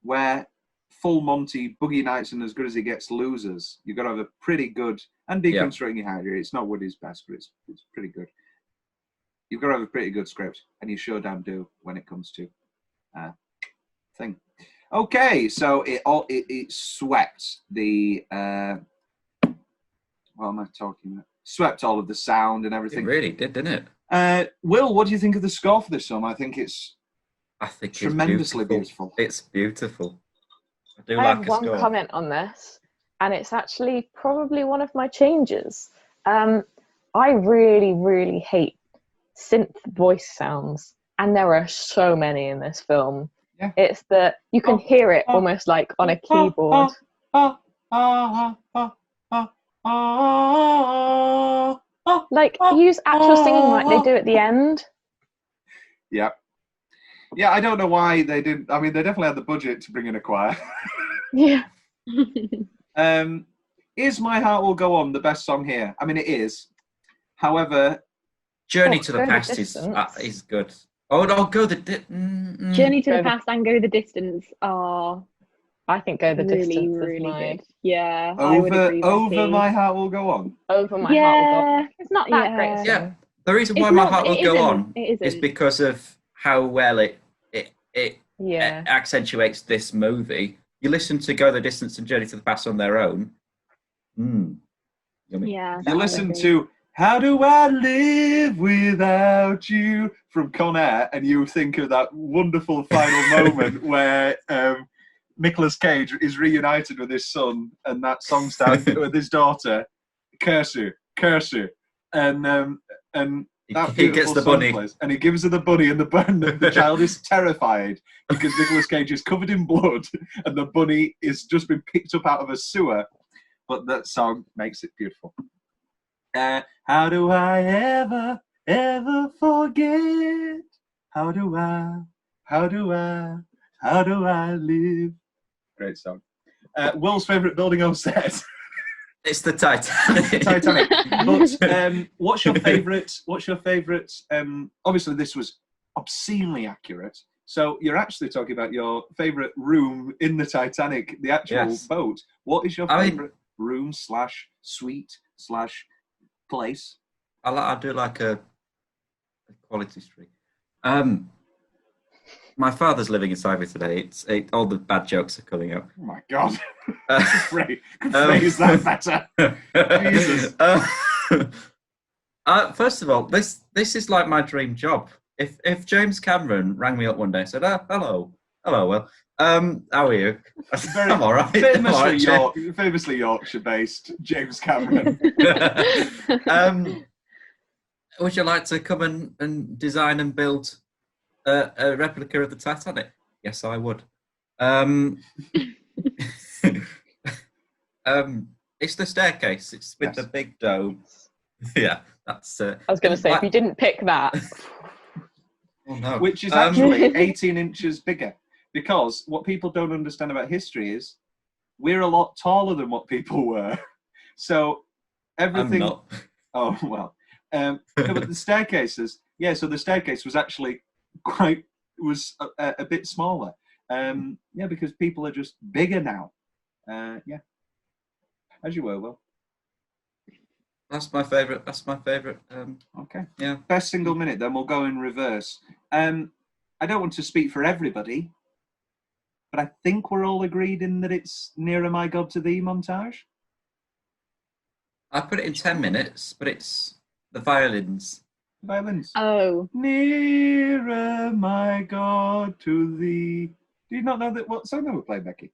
where Full Monty, Boogie Nights, and As Good as It Gets losers, you've got to have a pretty good, and Deconstructing Your Hydra. It's not Woody's best, but it's pretty good. You've got to have a pretty good script, and you sure damn do when it comes to thing. Okay, so it swept the what am I talking about? Swept all of the sound and everything. It really did, didn't it? Will, what do you think of the score for this film? I think it's tremendously beautiful. It's beautiful. I have one comment on this, and it's actually probably one of my changes. I really, really hate synth voice sounds, and there are so many in this film. Yeah. It's that you can hear it almost like on a keyboard. Like, use actual singing like they do at the end. Yeah. Yeah, I don't know why they didn't. I mean, they definitely had the budget to bring in a choir. Yeah. Is My Heart Will Go On the best song here? I mean, it is. However, Journey to the Past is good. Oh, no, Go the Journey to the Past and Go the Distance are, I think, Go the really, Distance is really mine. good. Yeah, I would agree with Over you. My Heart Will Go On. Over My Heart Will Go On. It's not that Yeah. great. a Yeah, song. the reason why It's My not- Heart Will it Go isn't. On It is isn't. because of how well it Yeah. accentuates this movie. You listen to Go the Distance and Journey to the Past on their own. Yummy. Yeah. You listen to How Do I Live Without You from Con Air, and you think of that wonderful final moment where Nicolas Cage is reunited with his son, and that song starts with his daughter, Curse You, and that He gets beautiful the song bunny. plays, and he gives her the bunny, and the child is terrified because Nicolas Cage is covered in blood, and the bunny is just been picked up out of a sewer. But that song makes it beautiful. How do I ever forget? How do I live? Great song. Will's favourite building on set. It's the Titanic. Titanic. But what's your favourite? Obviously, this was obscenely accurate. So you're actually talking about your favourite room in the Titanic, the actual boat. What is your favourite room / suite / place? I do like a quality street. My father's living inside me today. All the bad jokes are coming out. Oh my God. Could phrase that better. Jesus. First of all, this is like my dream job. If James Cameron rang me up one day and said, hello, Will, how are you? I'm all right. Famously Yorkshire-based James Cameron. Would you like to come and design and build a replica of the Titanic? Yes, I would. It's the staircase. It's with the big dome. Yeah, that's. I was going to say, if you didn't pick that. Oh, no. Which is actually 18 inches bigger. Because what people don't understand about history is we're a lot taller than what people were. So everything. I'm not. Oh, well. No, but the staircases, so the staircase was actually a bit smaller. Because people are just bigger now. As you were, Will. That's my favourite. Okay. Yeah. Best single minute, then we'll go in reverse. I don't want to speak for everybody, but I think we're all agreed in that it's Nearer My God to Thee montage. I put it in 10 minutes, but it's the violins. Violins. Oh. Nearer my God to Thee. Do you not know what song they were playing, Becky?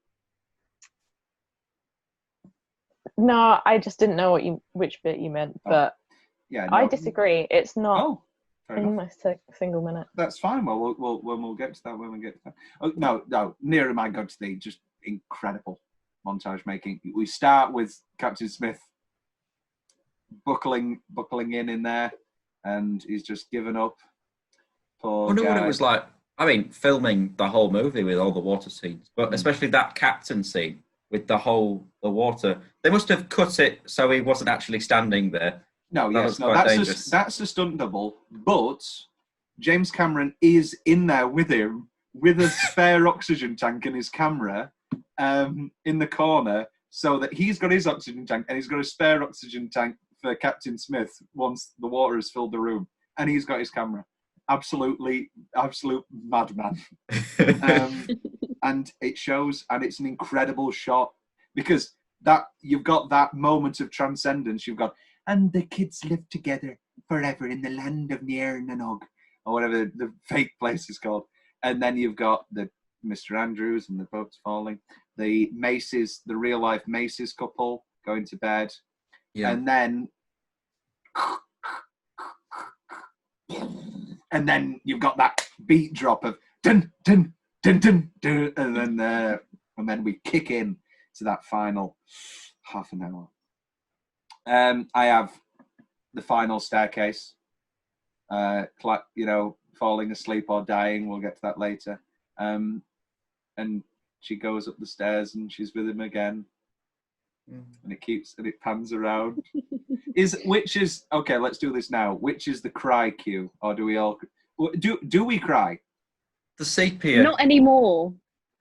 No, I just didn't know which bit you meant, but I disagree. It's not. Oh, fair enough. In my single minute. That's fine. Well, we'll get to that when we get to that. Oh, no, Nearer My God to Thee, just incredible montage making. We start with Captain Smith buckling in there, and he's just given up. I wonder what it was like. I mean, filming the whole movie with all the water scenes, but especially that captain scene with the water. They must have cut it so he wasn't actually standing there. That's a stunt double, but James Cameron is in there with him with a spare oxygen tank in his camera in the corner, so that he's got his oxygen tank and he's got a spare oxygen tank for Captain Smith once the water has filled the room, and he's got his camera. Absolute madman. And it shows, and it's an incredible shot, because that you've got that moment of transcendence. You've got, and the kids live together forever in the land of Niarnanog, or whatever the fake place is called. And then you've got the Mr. Andrews and the boats falling, the Macy's, the real life Macy's couple going to bed, and then you've got that beat drop of dun dun dun dun dun, and then we kick in to that final half an hour. I have the final staircase, falling asleep or dying. We'll get to that later. And she goes up the stairs and she's with him again, and it pans around. Okay? Let's do this now. Which is the cry cue, or do we all do we cry? The sepia. Not anymore.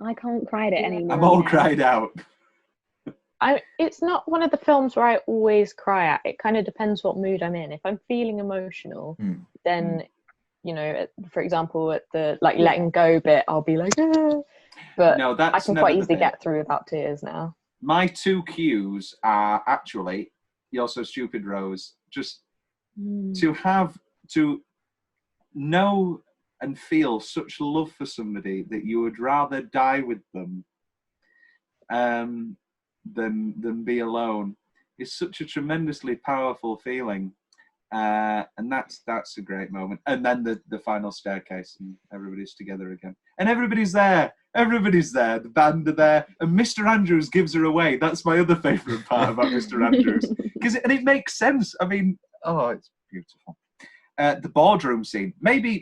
I can't cry at it anymore. I'm all cried out. It's not one of the films where I always cry at. It kind of depends what mood I'm in. If I'm feeling emotional, then, for example, at the letting go bit, I'll be like, ah. But no, I can quite easily get through without tears now. My two cues are actually, You're So Stupid, Rose. Just to know and feel such love for somebody that you would rather die with them than be alone is such a tremendously powerful feeling, and that's a great moment. And then the final staircase, and everybody's together again, and everybody's there. The band are there, and Mr. Andrews gives her away. That's my other favourite part about Mr. Andrews, because it makes sense. I mean, it's beautiful. The boardroom scene, maybe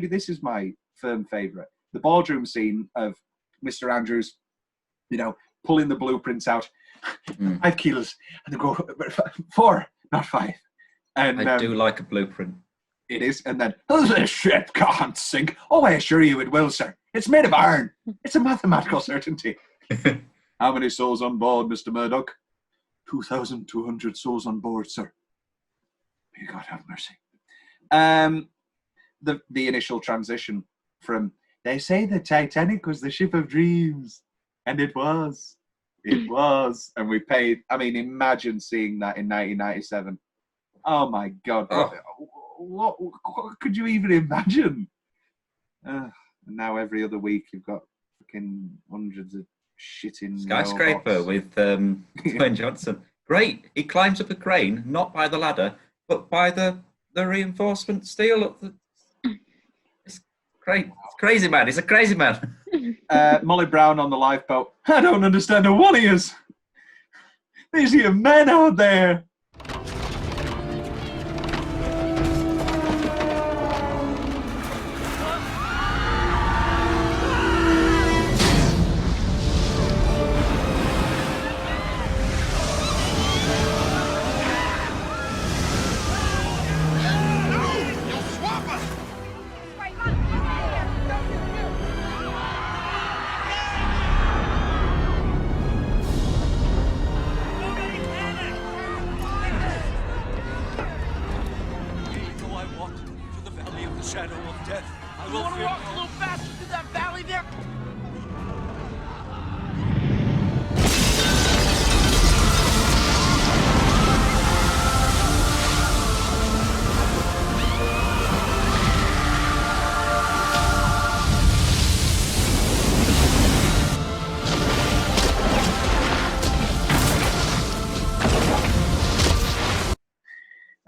this is my firm favourite. The boardroom scene of Mr. Andrews, pulling the blueprints out, 5 kilos, and they go 4, not 5. And I do like a blueprint. It is, and then the ship can't sink. Oh, I assure you it will, sir. It's made of iron. It's a mathematical certainty. How many souls on board, Mr. Murdoch? 2,200 souls on board, sir. May God have mercy. The initial transition from, they say the Titanic was the ship of dreams, and it was. And we paid. I mean, imagine seeing that in 1997. Oh my God! What could you even imagine? And now every other week you've got fucking hundreds of shitting Skyscraper robots. with Dwayne Johnson. Great. He climbs up a crane, not by the ladder, but by the reinforcement steel. It's great. It's crazy man. He's a crazy man. Molly Brown on the lifeboat. I don't understand a one of yous. There's your men out there.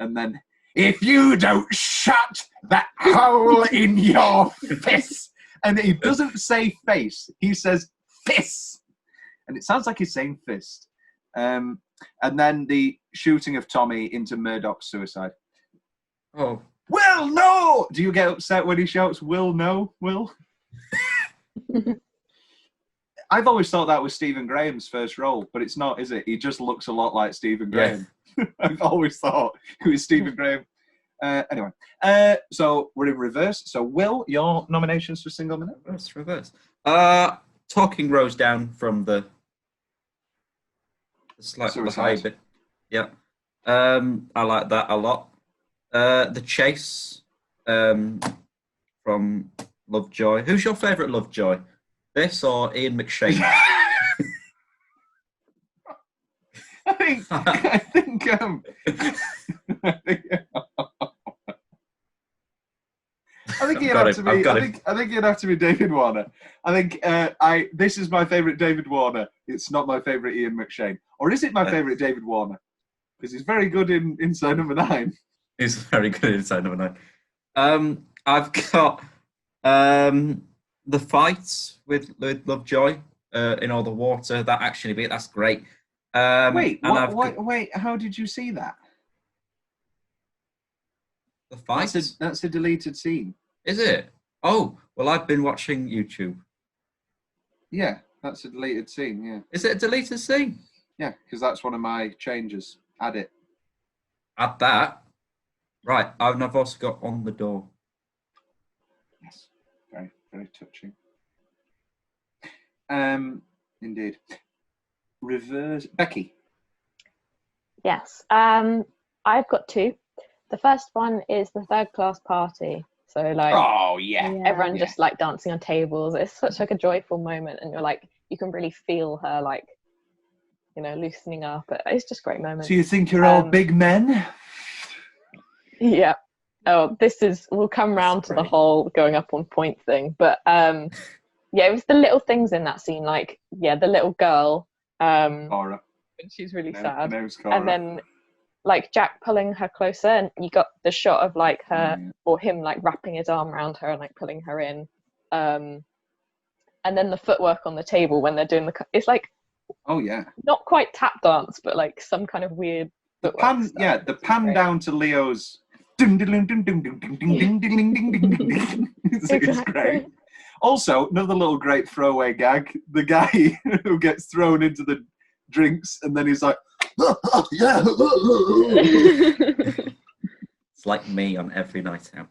And then, if you don't shut that hole in your fist. And he doesn't say face, he says fist. And it sounds like he's saying fist. And then the shooting of Tommy into Murdoch's suicide. Oh. Will, no! Do you get upset when he shouts, Will, no, Will? I've always thought that was Stephen Graham's first role, but it's not, is it? He just looks a lot like Stephen Graham. Yeah. I've always thought it was Stephen Graham. Anyway, so we're in reverse. So, Will, your nominations for single minute? Reverse. Talking Rose down from the high bit. Yeah. I like that a lot. The chase from Lovejoy. Who's your favourite Lovejoy? This or Ian McShane? I think he'd have to be. I think he'd have to be David Warner. I think this is my favourite David Warner. It's not my favourite Ian McShane. Or is it my favourite David Warner? Because he's very good in Inside Number 9. He's very good in Inside Number 9. I've got the fights with Lovejoy in all the water. That action bit, that's great. Wait, how did you see that? The fights? That's a deleted scene. Is it? Oh, well, I've been watching YouTube. Yeah, that's a deleted scene, yeah. Is it a deleted scene? Yeah, because that's one of my changes. Add it. Add that? Right, and I've also got On the Door. Yes, very, very touching. Indeed. Reverse. Becky. Yes. I've got two. The first one is the third class party. So like, oh yeah, everyone just like dancing on tables. It's such like a joyful moment, and you're like, you can really feel her like, you know, loosening up. It's just a great moment. So you think you're all big men? Yeah. Oh, we'll come round to the whole going up on point thing, but yeah, it was the little things in that scene, like the little girl. Cora. She's really sad. Cora. And then like Jack pulling her closer, and you got the shot of like her or him like wrapping his arm around her and like pulling her in. And then the footwork on the table when they're doing it's like, oh yeah, not quite tap dance, but like some kind of weird footwork stuff. The pan down to Leo's it's great. Also, another little great throwaway gag, the guy who gets thrown into the drinks and then he's like, yeah. It's like me on every night out.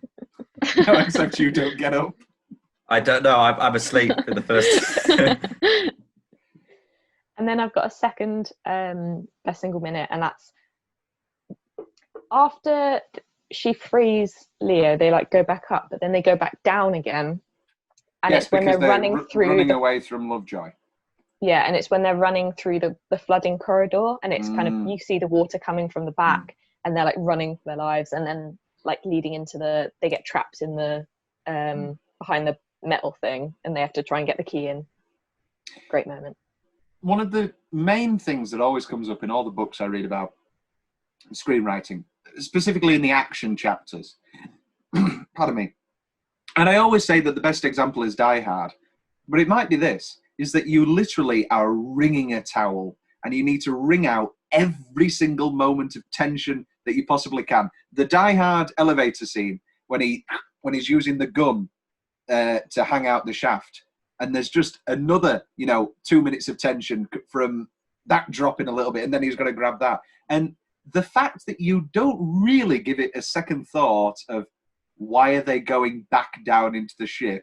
No, except you don't get up. I don't know, I'm asleep in the first. And then I've got a second best single minute, and that's after she frees Leo, they like go back up, but then they go back down again. And yes, it's when they're running away from Lovejoy. Yeah, and it's when they're running through the flooding corridor, and it's kind of, you see the water coming from the back, and they're like running for their lives, and then like leading into they get trapped in the behind the metal thing, and they have to try and get the key in. Great moment. One of the main things that always comes up in all the books I read about screenwriting, specifically in the action chapters, pardon me, and I always say that the best example is Die Hard, but it might be this, is that you literally are wringing a towel and you need to wring out every single moment of tension that you possibly can. The Die Hard elevator scene, when he's using the gun to hang out the shaft, and there's just another, 2 minutes of tension from that dropping a little bit, and then he's going to grab that. And the fact that you don't really give it a second thought of why are they going back down into the ship,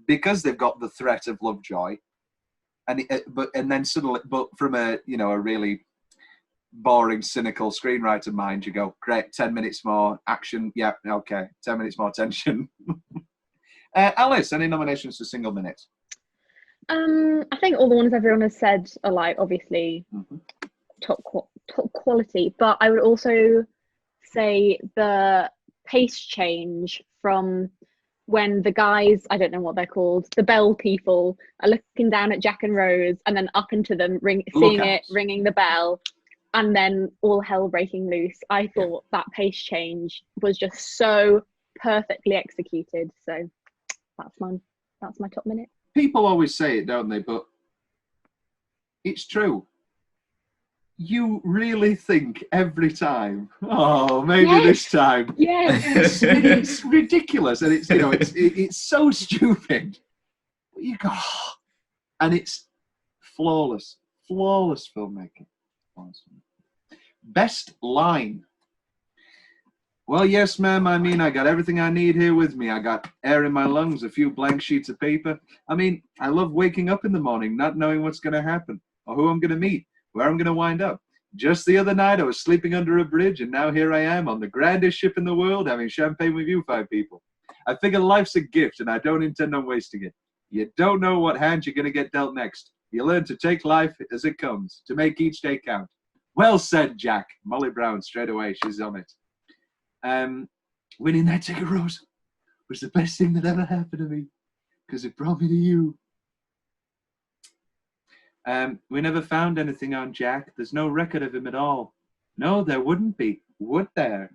because they've got the threat of Lovejoy, and then suddenly, but from a really boring, cynical screenwriter mind, you go, great, 10 minutes more action, yeah, okay, 10 minutes more tension. Alice, any nominations for single minutes? I think all the ones everyone has said are like obviously top quality, but I would also say the pace change from when the guys, I don't know what they're called, the bell people, are looking down at Jack and Rose, and then up into them, seeing it, ringing the bell, and then all hell breaking loose. I thought that pace change was just so perfectly executed. So that's my top minute. People always say it, don't they? But it's true. You really think every time, oh, maybe this time. Yes. It's ridiculous, and it's so stupid. You go, and it's flawless filmmaking. Awesome. Best line. Well, yes, ma'am. I mean, I got everything I need here with me. I got air in my lungs, a few blank sheets of paper. I mean, I love waking up in the morning, not knowing what's going to happen, or who I'm going to meet, where I'm going to wind up. Just the other night, I was sleeping under a bridge, and now here I am on the grandest ship in the world, having champagne with you 5 people. I figure life's a gift, and I don't intend on wasting it. You don't know what hand you're going to get dealt next. You learn to take life as it comes, to make each day count. Well said, Jack. Molly Brown, straight away, she's on it. Winning that ticket, Rose, was the best thing that ever happened to me, because it brought me to you. We never found anything on Jack. There's no record of him at all. No, there wouldn't be, would there?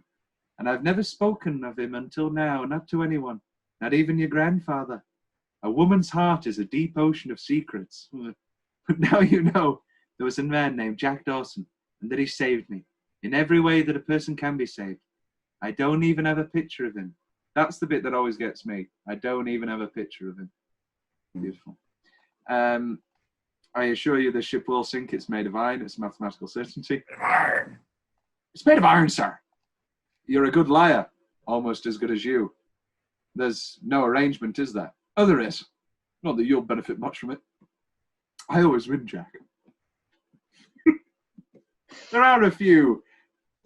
And I've never spoken of him until now, not to anyone, not even your grandfather. A woman's heart is a deep ocean of secrets. But now you know there was a man named Jack Dawson, and that he saved me, in every way that a person can be saved. I don't even have a picture of him. That's the bit that always gets me. I don't even have a picture of him. Beautiful. I assure you the ship will sink. It's made of iron. It's a mathematical certainty. Iron. It's made of iron, sir. You're a good liar. Almost as good as you. There's no arrangement, is there? Oh, there is. Not that you'll benefit much from it. I always win, Jack. There are a few,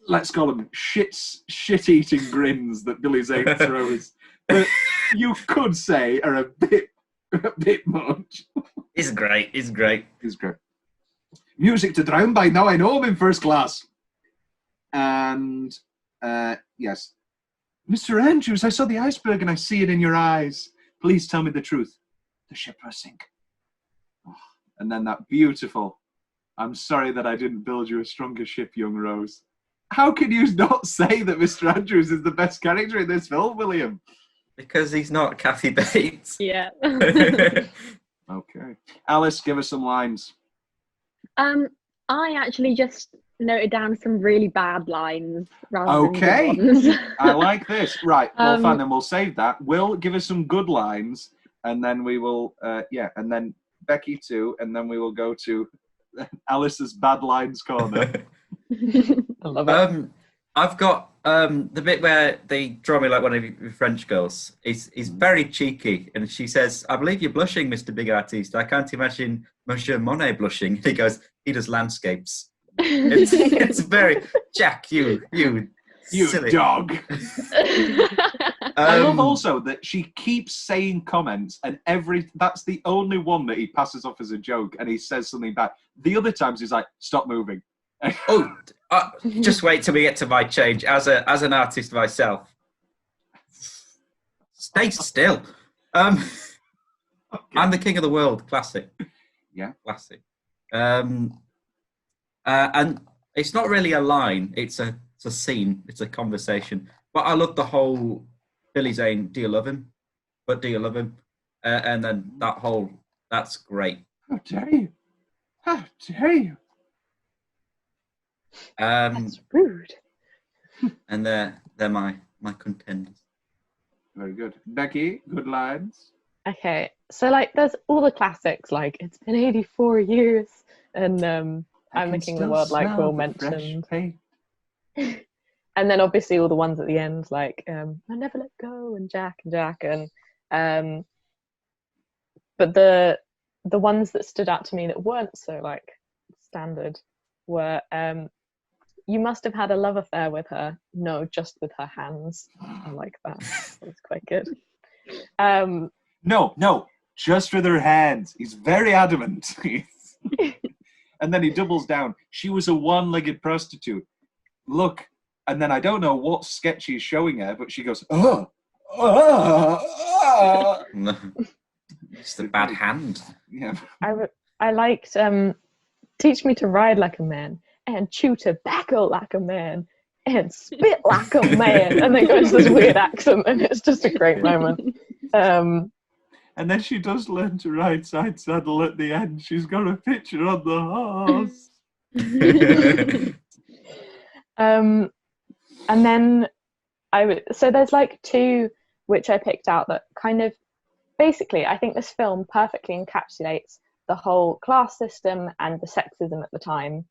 let's call them shit-eating grins that Billy Zane throws that you could say are a bit much. He's great. He's great. He's great. Music to drown by now. I know I'm in first class. And yes, Mr. Andrews, I saw the iceberg and I see it in your eyes. Please tell me the truth. The ship will sink. Oh, and then that beautiful, I'm sorry that I didn't build you a stronger ship, young Rose. How can you not say that Mr. Andrews is the best character in this film, William? Because he's not Kathy Bates. Yeah. Okay. Alice, give us some lines. I actually just noted down some really bad lines rather than Okay. good ones. I like this. Right. Well, fine, then we'll save that. Will, give us some good lines, and then we will, and then Becky too, and then we will go to Alice's bad lines corner. I love it. I've got the bit where they draw me like one of your French girls. He's very cheeky, and she says, "I believe you're blushing, Mr. Big Artiste. I can't imagine Monsieur Monet blushing." He goes, "He does landscapes." It's very Jack. You silly dog. I love also that she keeps saying comments, and that's the only one that he passes off as a joke, and he says something back. The other times he's like, "Stop moving," Oh, just wait till we get to my change as an artist myself. Stay still. Okay. I'm the king of the world. Classic. Yeah. Classic. And it's not really a line. It's a scene. It's a conversation. But I love the whole Billy Zane. Do you love him? But do you love him? And then that's great. How dare you? How dare you? That's rude. And they're my contenders. Very good. Becky, good lines. Okay, so like there's all the classics like it's been 84 years and I'm the king of the world like Will mentioned. And then obviously all the ones at the end like I never let go and Jack and but the ones that stood out to me that weren't so like standard were you must have had a love affair with her. No, just with her hands. I like that. That was quite good. No, just with her hands. He's very adamant. And then he doubles down. She was a one-legged prostitute. Look, and then I don't know what sketch he's showing her, but she goes, oh. No. It's the bad hand. Yeah. I liked teach me to ride like a man and chew tobacco like a man and spit like a man, and then goes this weird accent, and it's just a great moment. And then she does learn to ride side saddle at the end. She's got a picture on the horse. And then so there's like two which I picked out that kind of basically I think this film perfectly encapsulates the whole class system and the sexism at the time,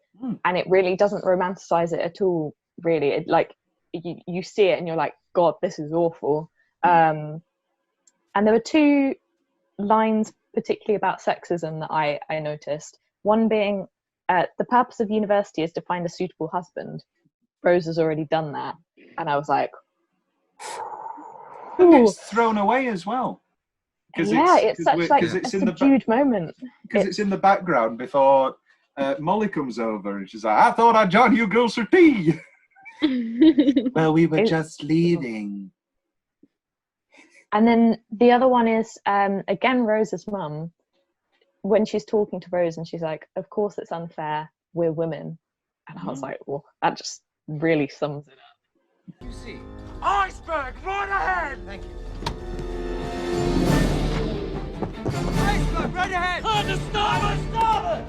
and it really doesn't romanticize it at all. Really, it, like you see it and you're like, God, this is awful. And there were two lines particularly about sexism that I noticed. One being, the purpose of university is to find a suitable husband. Rose has already done that. And I was like, and it's thrown away as well. Yeah, it's such like a subdued moment. Because it's in the background before Molly comes over and she's like, I thought I'd join you girls for tea. Well, we were just leaving. And then the other one is, again, Rose's mum, when she's talking to Rose and she's like, of course it's unfair, we're women. And I was like, well, that just really sums it up. You see, iceberg right ahead! Thank you. Iceberg right ahead! On the starboard! Starboard!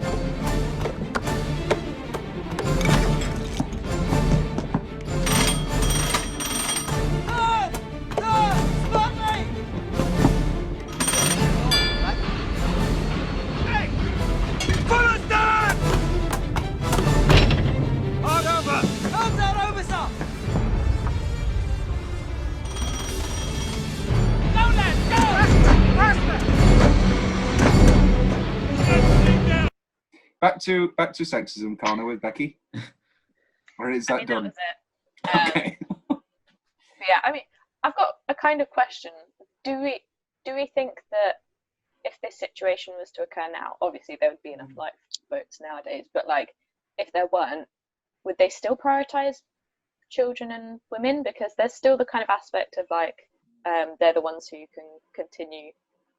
Back to sexism corner with Becky. Or is that done? That was it. Okay. Yeah, I mean, I've got a kind of question. Do we think that if this situation was to occur now, obviously there would be enough lifeboats nowadays, but like if there weren't, would they still prioritize children and women? Because there's still the kind of aspect of like they're the ones who can continue,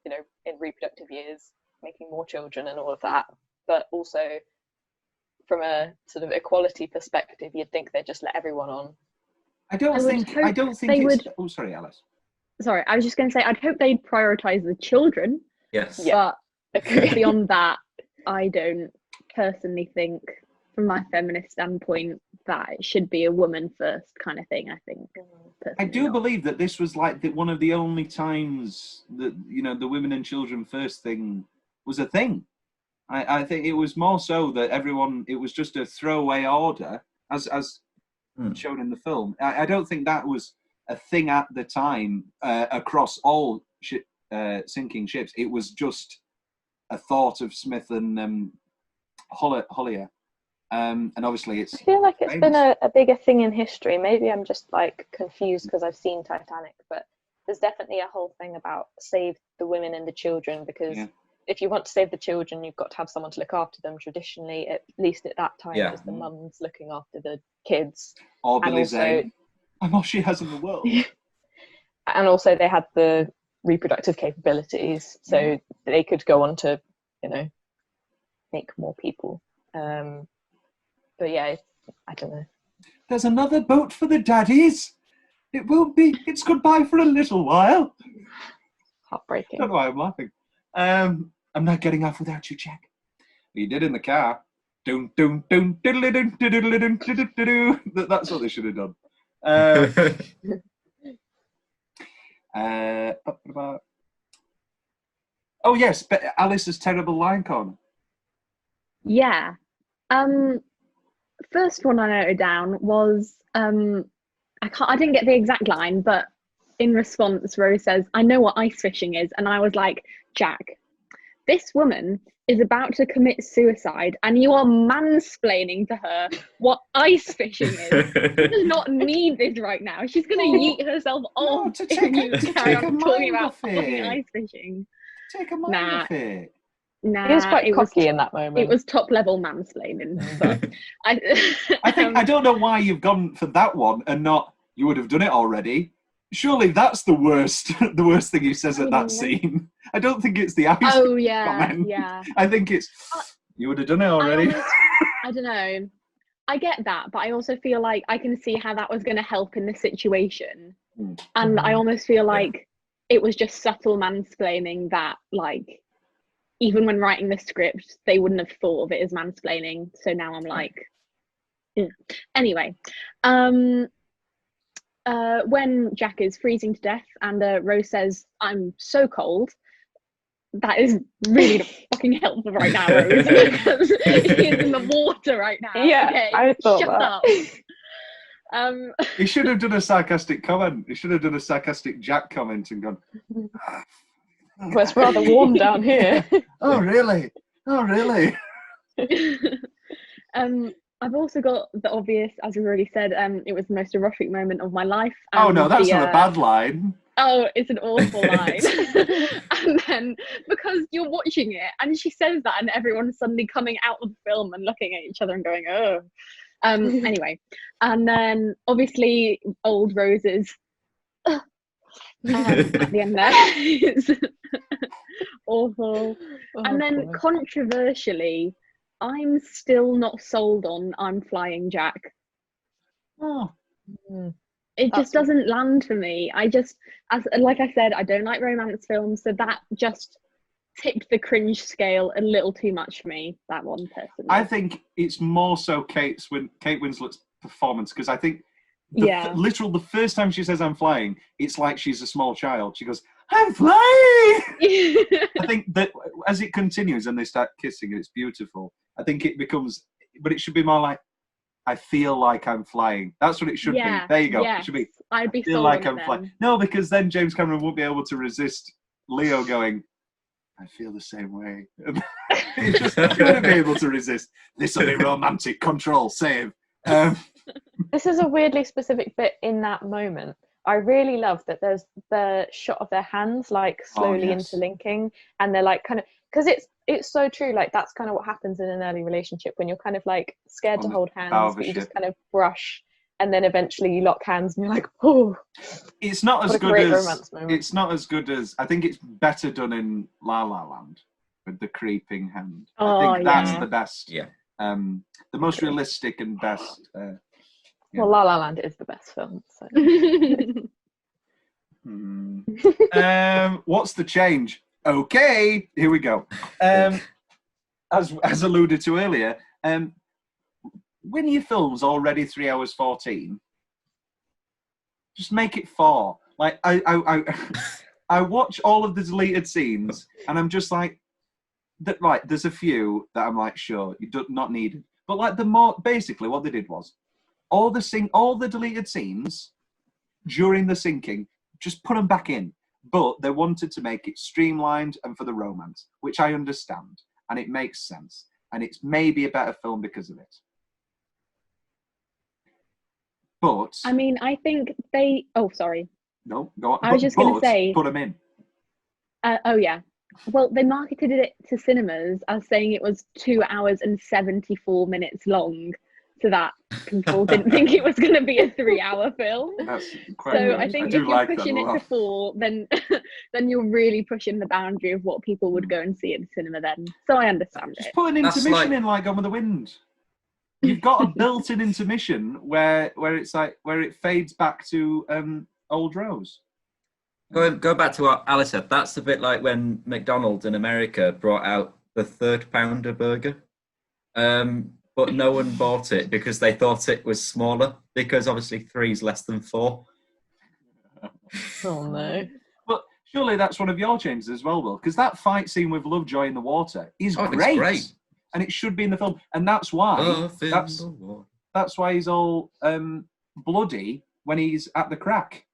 you know, in reproductive years, making more children and all of that. But also from a sort of equality perspective, you'd think they'd just let everyone on. I don't think they would. Oh, sorry, Alice. Sorry, I was just going to say, I'd hope they'd prioritise the children. Yes. Yeah. But beyond that, I don't personally think, from my feminist standpoint, that it should be a woman first kind of thing. I think. I do believe that this was like one of the only times that, you know, the women and children first thing was a thing. I think it was more so that it was just a throwaway order, as shown in the film. I don't think that was a thing at the time across all sinking ships. It was just a thought of Smith and Hollier. And obviously I feel like it's been a bigger thing in history. Maybe I'm just like confused because I've seen Titanic, but there's definitely a whole thing about save the women and the children because if you want to save the children, you've got to have someone to look after them. Traditionally, at least at that time, it was the mums looking after the kids. Or And Billy also- Zane. I'm all she has in the world. And also they had the reproductive capabilities, so they could go on to, make more people. But yeah, I don't know. There's another boat for the daddies. It's goodbye for a little while. Heartbreaking. I don't know why I'm laughing. I'm not getting off without you, Jack. You did in the car. Doom, doom, doom, diddly, doom, diddly, doom, diddly, diddly. That's what they should have done. Oh yes, but Alice's terrible line con. Yeah. First one I noted down was I didn't get the exact line, but in response, Rose says, "I know what ice fishing is," and I was like, Jack, this woman is about to commit suicide, and you are mansplaining to her what ice fishing is. She does not need this right now. She's going to yeet herself off to if take you a carry on talking mind about off fucking it. ice fishing. Take a mind off it. Nah, He was quite it was cocky in that moment. It was top level mansplaining. But I don't know why you've gone for that one and not you would have done it already. Surely that's the worst thing he says at that scene. I don't think it's the ice. Oh yeah, comment. yeah. I think it's you would have done it already. I don't know. I get that, but I also feel like I can see how that was going to help in the situation, and I almost feel like it was just subtle mansplaining that, like, even when writing the script, they wouldn't have thought of it as mansplaining. So now I'm like, anyway. When Jack is freezing to death and Rose says, "I'm so cold," that is really not fucking helpful right now, Rose, because he is in the water right now. Yeah, okay? I thought Shut that. up. He should have done a sarcastic comment. He should have done a sarcastic Jack comment and gone, Well, it's rather warm down here. "Oh really? Oh really?" I've also got the obvious, as we already said, it was the most erotic moment of my life. Oh no, that's the, not a bad line. Oh, it's an awful line. And then, because you're watching it, and she says that, and everyone's suddenly coming out of the film and looking at each other and going, "Oh." Anyway, and then obviously old Roses at the end there is awful. And then controversially, I'm still not sold on "I'm Flying Jack." It just doesn't land for me. Like I said, I don't like romance films, so that just tipped the cringe scale a little too much for me, that one personally. I think it's more so Kate Winslet's performance, because I think the first time she says "I'm flying," it's like she's a small child. She goes, "I'm flying!" I think that as it continues and they start kissing, it's beautiful. I think it becomes, but it should be more like, "I feel like I'm flying." That's what it should be. There you go. Yes. It should be, I'd be "I feel sold like on I'm flying." No, because then James Cameron won't be able to resist Leo going, "I feel the same way." He just wouldn't be able to resist. "This will be romantic. Control, save." This is a weirdly specific bit in that moment. I really love that there's the shot of their hands like slowly interlinking, and they're like kind of, because it's so true. Like that's kind of what happens in an early relationship when you're kind of like scared to hold hands, but you just kind of brush, and then eventually you lock hands and you're like, "Oh." It's not as good as I think it's better done in La La Land with the creeping hand. I think that's the best. Yeah. The most realistic and best. Well, La La Land is the best film. So. What's the change? Okay, here we go. As alluded to earlier, when your film's already 3 hours 14, just make it 4. Like I watch all of the deleted scenes, and I'm just like, right. There's a few that I'm like, sure, you do not needed, but like basically what they did was all the deleted scenes during the syncing, just put them back in. But they wanted to make it streamlined and for the romance, which I understand, and it makes sense, and it's maybe a better film because of it. But I mean, I think they. Oh, sorry. No, go on. I was just going to say. Put them in. Oh yeah. Well, they marketed it to cinemas as saying it was 2 hours and 74 minutes long, so that people didn't think it was going to be a 3-hour film. That's quite So good. I think do if you're like that pushing a it to lot. 4, then then you're really pushing the boundary of what people would go and see at the cinema then. So I understand Just it. put an That's intermission like- in like Gone with the Wind. You've got a built-in intermission where it's like where it fades back to Old Rose. Go back to what Alice said. That's a bit like when McDonald's in America brought out the 3rd-pounder burger, but no one bought it because they thought it was smaller, because obviously 3 is less than 4. Oh no. But surely that's one of your changes as well, Will, because that fight scene with Lovejoy in the water is Oh, it's great. great. And it should be in the film. And that's why that's why he's all bloody when he's at the crack.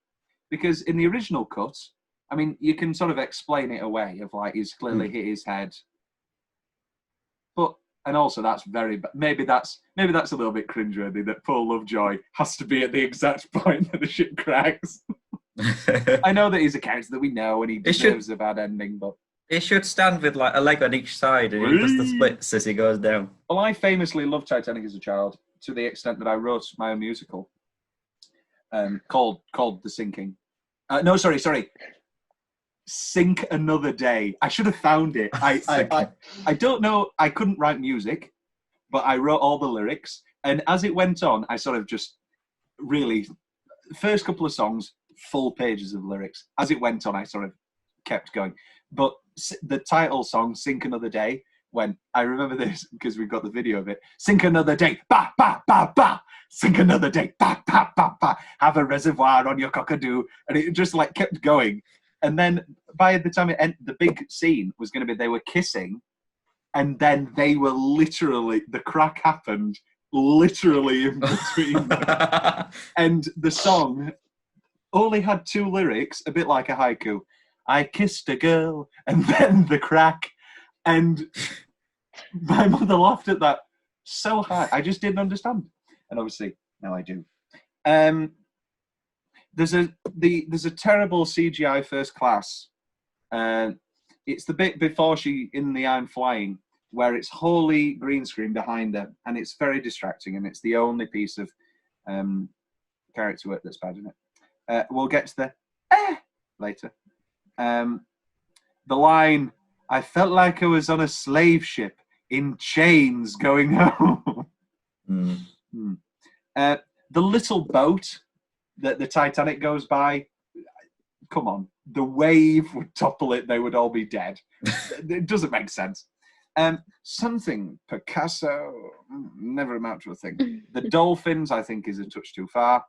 Because in the original cut, I mean, you can sort of explain it away of like he's clearly hit his head. But and also that's maybe that's a little bit cringeworthy that poor Lovejoy has to be at the exact point that the ship cracks. I know that he's a character that we know and he deserves a bad ending, but It should stand with like a leg on each side and he does the splits as he goes down. well, I famously loved Titanic as a child to the extent that I wrote my own musical called The Sinking. No, sorry. Sink Another Day. I should have found it. I don't know. I couldn't write music, but I wrote all the lyrics. And as it went on, I sort of just really, first couple of songs, full pages of lyrics. As it went on, I sort of kept going. But the title song, Sink Another Day, when I remember this because we've got the video of it. Sink another day, ba, ba, ba, ba. Sink another day, ba, ba, ba, ba. Have a reservoir on your cockadoo. And it just like kept going. And then by the time it ended, the big scene was going to be they were kissing. And then they were literally, the crack happened literally in between. And the song only had 2 lyrics, a bit like a haiku. I kissed a girl and then the crack. And my mother laughed at that so hard. I just didn't understand. And obviously, now I do. There's a terrible CGI First Class. It's the bit before she in the I'm Flying, where it's wholly green screen behind her, and it's very distracting, and it's the only piece of character work that's bad in it. We'll get to the later. The line, I felt like I was on a slave ship in chains going home. The little boat that the Titanic goes by, come on, the wave would topple it, they would all be dead. It doesn't make sense. Something Picasso, never amount to a thing. The dolphins, I think, is a touch too far.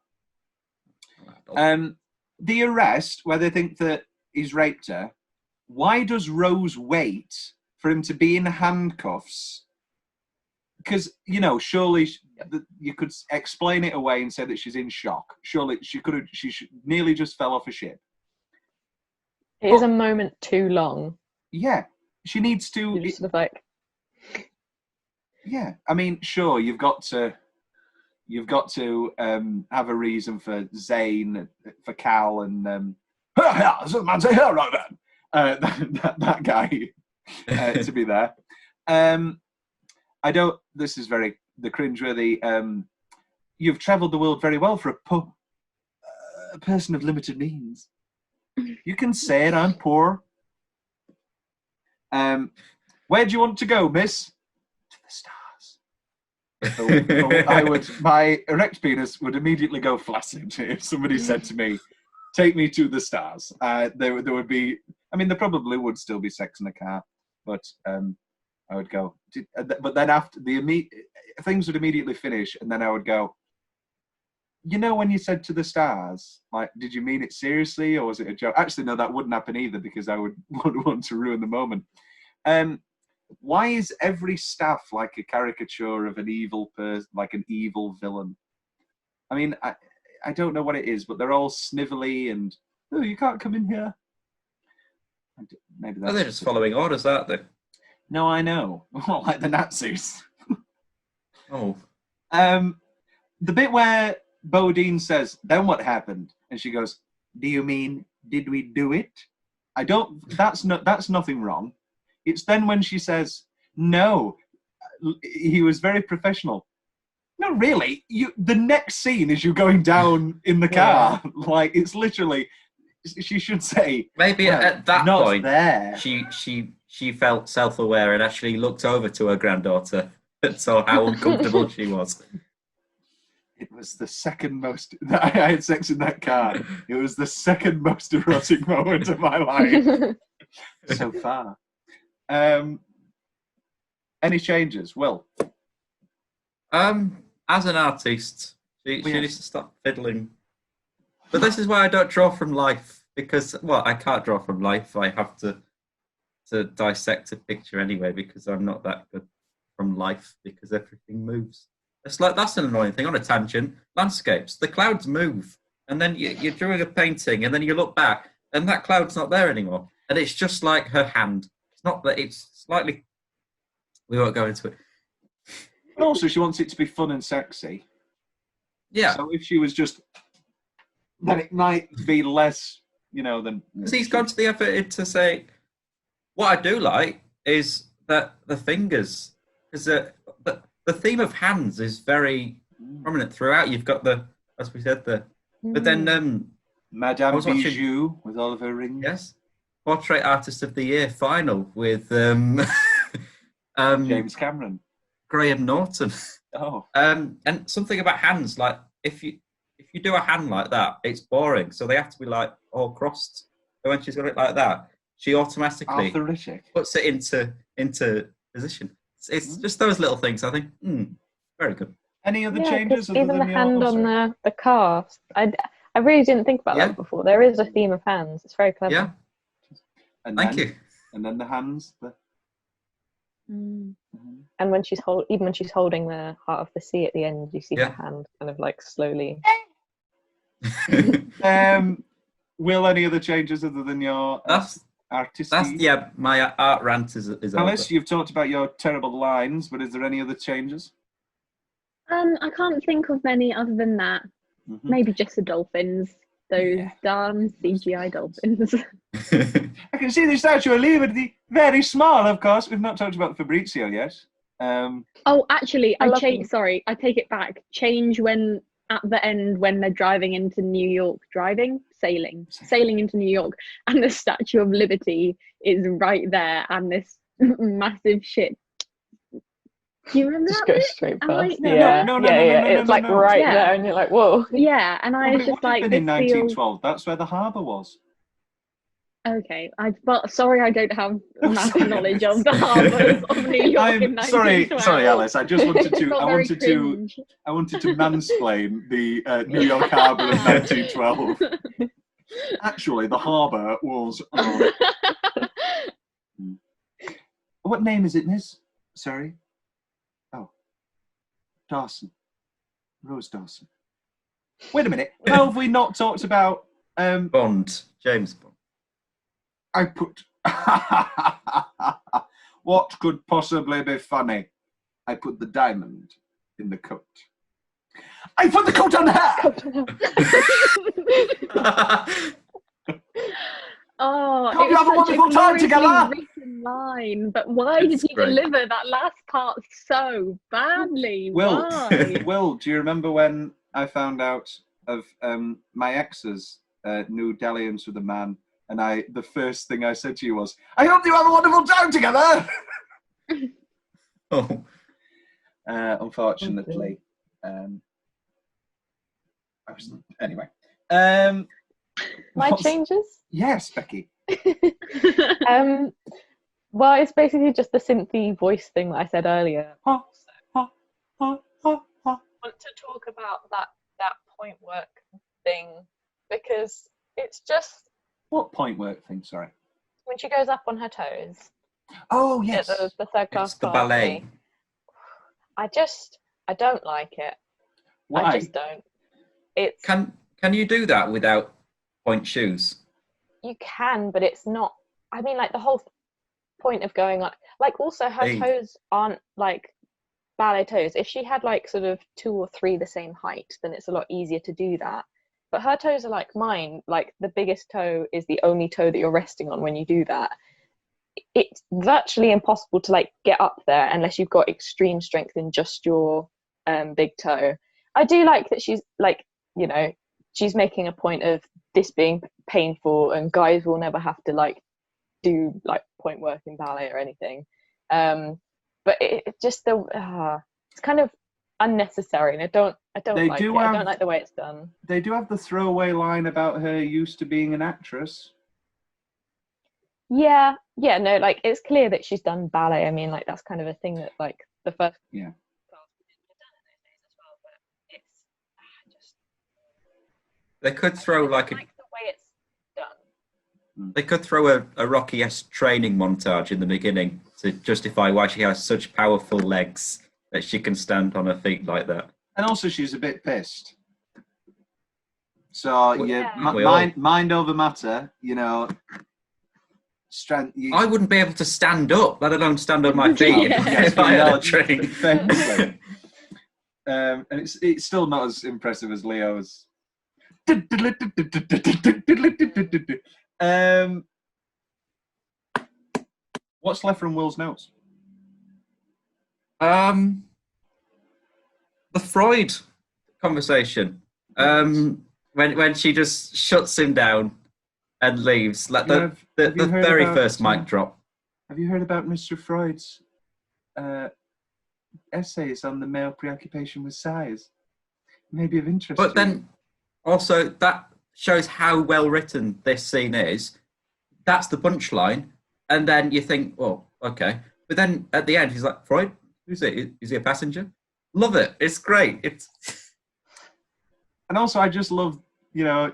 The arrest, where they think that he's raped her, why does Rose wait for him to be in handcuffs? Because, you know, surely you could explain it away and say that she's in shock. Surely she nearly just fell off a ship. It is a moment too long. Yeah, she needs to. You're just sort of like. Yeah, I mean, sure, you've got to have a reason for Zane, for Cal, and man's a hero, man. That guy to be there. I don't. This is very the cringeworthy. You've travelled the world very well for a person of limited means. You can say it. I'm poor. Where do you want to go, miss? To the stars. My erect penis would immediately go flaccid if somebody said to me, "Take me to the stars." There would be. I mean, there probably would still be sex in a car, but I would go. But then after things would immediately finish, and then I would go. You know, when you said to the stars, like, did you mean it seriously or was it a joke? Actually, no, that wouldn't happen either because I would want to ruin the moment. Why is every staff like a caricature of an evil person, like an evil villain? I mean, I don't know what it is, but they're all snivelly and, oh, you can't come in here. Maybe that's they're just following orders, aren't they? No, I know. Like the Nazis. Oh. The bit where Bodine says, then what happened? And she goes, do you mean, did we do it? That's nothing wrong. It's then when she says, "No, he was very professional." No, really. The next scene is you going down in the car. Like, it's literally. She should say. Maybe well, at that not point, there. she felt self-aware and actually looked over to her granddaughter and saw how uncomfortable she was. It was the second most. I had sex in that car. It was the second most erotic moment of my life so far. Any changes, Will? As an artist, she needs to stop fiddling. But this is why I don't draw from life, because, well, I can't draw from life. I have to dissect a picture anyway, because I'm not that good from life, because everything moves. It's like, that's an annoying thing. On a tangent, landscapes, the clouds move, and then you're drawing a painting, and then you look back, and that cloud's not there anymore. And it's just like her hand. It's not that, it's slightly... We won't go into it. But also, she wants it to be fun and sexy. Yeah. So if she was just... then it might be less, than... Because he's gone to the effort to say... What I do like is that the fingers... Because the theme of hands is very prominent throughout. You've got as we said, but then Madame Bijou with all of her rings. Yes, Portrait Artist of the Year final with James Cameron, Graham Norton. Oh, and something about hands, like if you do a hand like that, it's boring. So they have to be like all crossed. So when she's got it like that, she automatically puts it into position. It's just those little things. I think, very good. Any other changes? Even the hand on the car. I really didn't think about that before. There is a theme of hands. It's very clever. Yeah. Thank you. And then the hands. And when she's holding the heart of the sea at the end, you see her hand kind of like slowly. Will, any other changes other than your artistic? My art rant is Alice, over. you've talked about your terrible lines, but is there any other changes? I can't think of many other than that. Maybe just the dolphins. Those darn CGI dolphins. I can see the Statue of Liberty. Very small, of course. We've not talked about the Fabrizio yet. Oh, actually, I take it back. Change when at the end when they're driving into New York, sailing into New York, and the Statue of Liberty is right there, and this massive ship. Do you remember just that? Go straight past. No, it's like right there, and you're like, whoa. Yeah, and I was just like, in 1912, that's where the harbour was. Okay, sorry, I don't have enough knowledge of the harbours of New York in 1912. Sorry, Alice. I just wanted to. I wanted to mansplain the New York harbour of 1912. Actually, the harbour was. What name is it, Miss? Sorry. Oh, Dawson. Rose Dawson. Wait a minute. How have we not talked about Bond? James Bond. I put. What could possibly be funny? I put the diamond in the coat. I put the coat on her. Oh, Can't you have a wonderful time together? Written line, but why did you deliver that last part so badly? Why? Will, do you remember when I found out of my ex's new dalliance with a man? And the first thing I said to you was, I hope you have a wonderful time together. Oh. Unfortunately. Anyway. My changes? Yes, Becky. Well, it's basically just the synthy voice thing that I said earlier. I want to talk about that point work thing because it's just... What point work thing, sorry? When she goes up on her toes. Oh, yes. The third class the ballet. I don't like it. Why? I just don't. It's Can you do that without point shoes? You can, but it's not. I mean, like the whole point of going like also her toes aren't like ballet toes. If she had like sort of 2 or 3 the same height, then it's a lot easier to do that. but her toes are like mine. Like the biggest toe is the only toe that you're resting on when you do that. It's virtually impossible to like get up there unless you've got extreme strength in just your big toe. I do like that she's like, you know, she's making a point of this being painful and guys will never have to like do like point work in ballet or anything. But it just it's kind of unnecessary, and I don't like it. I don't like the way it's done. They do have the throwaway line about her used to being an actress. Yeah, no, like it's clear that she's done ballet. I mean, like that's kind of a thing that like the first yeah. They could throw like the way it's done. They could throw a Rocky-esque training montage in the beginning to justify why she has such powerful legs that she can stand on her feet like that. And also, she's a bit pissed. So mind over matter. You know, strength. I wouldn't be able to stand up, let alone stand on my feet if I had a train. And it's still not as impressive as Leo's. What's left from Will's notes? The Freud conversation. When she just shuts him down and leaves, like the very first mic drop. Have you heard about Mr. Freud's essays on the male preoccupation with size? Maybe of interest. But then also that shows how well written this scene is. That's the punchline, and then you think, oh, okay. But then at the end, he's like, Freud, who's it? Is he a passenger? Love it. It's great. And also, I just love, you know,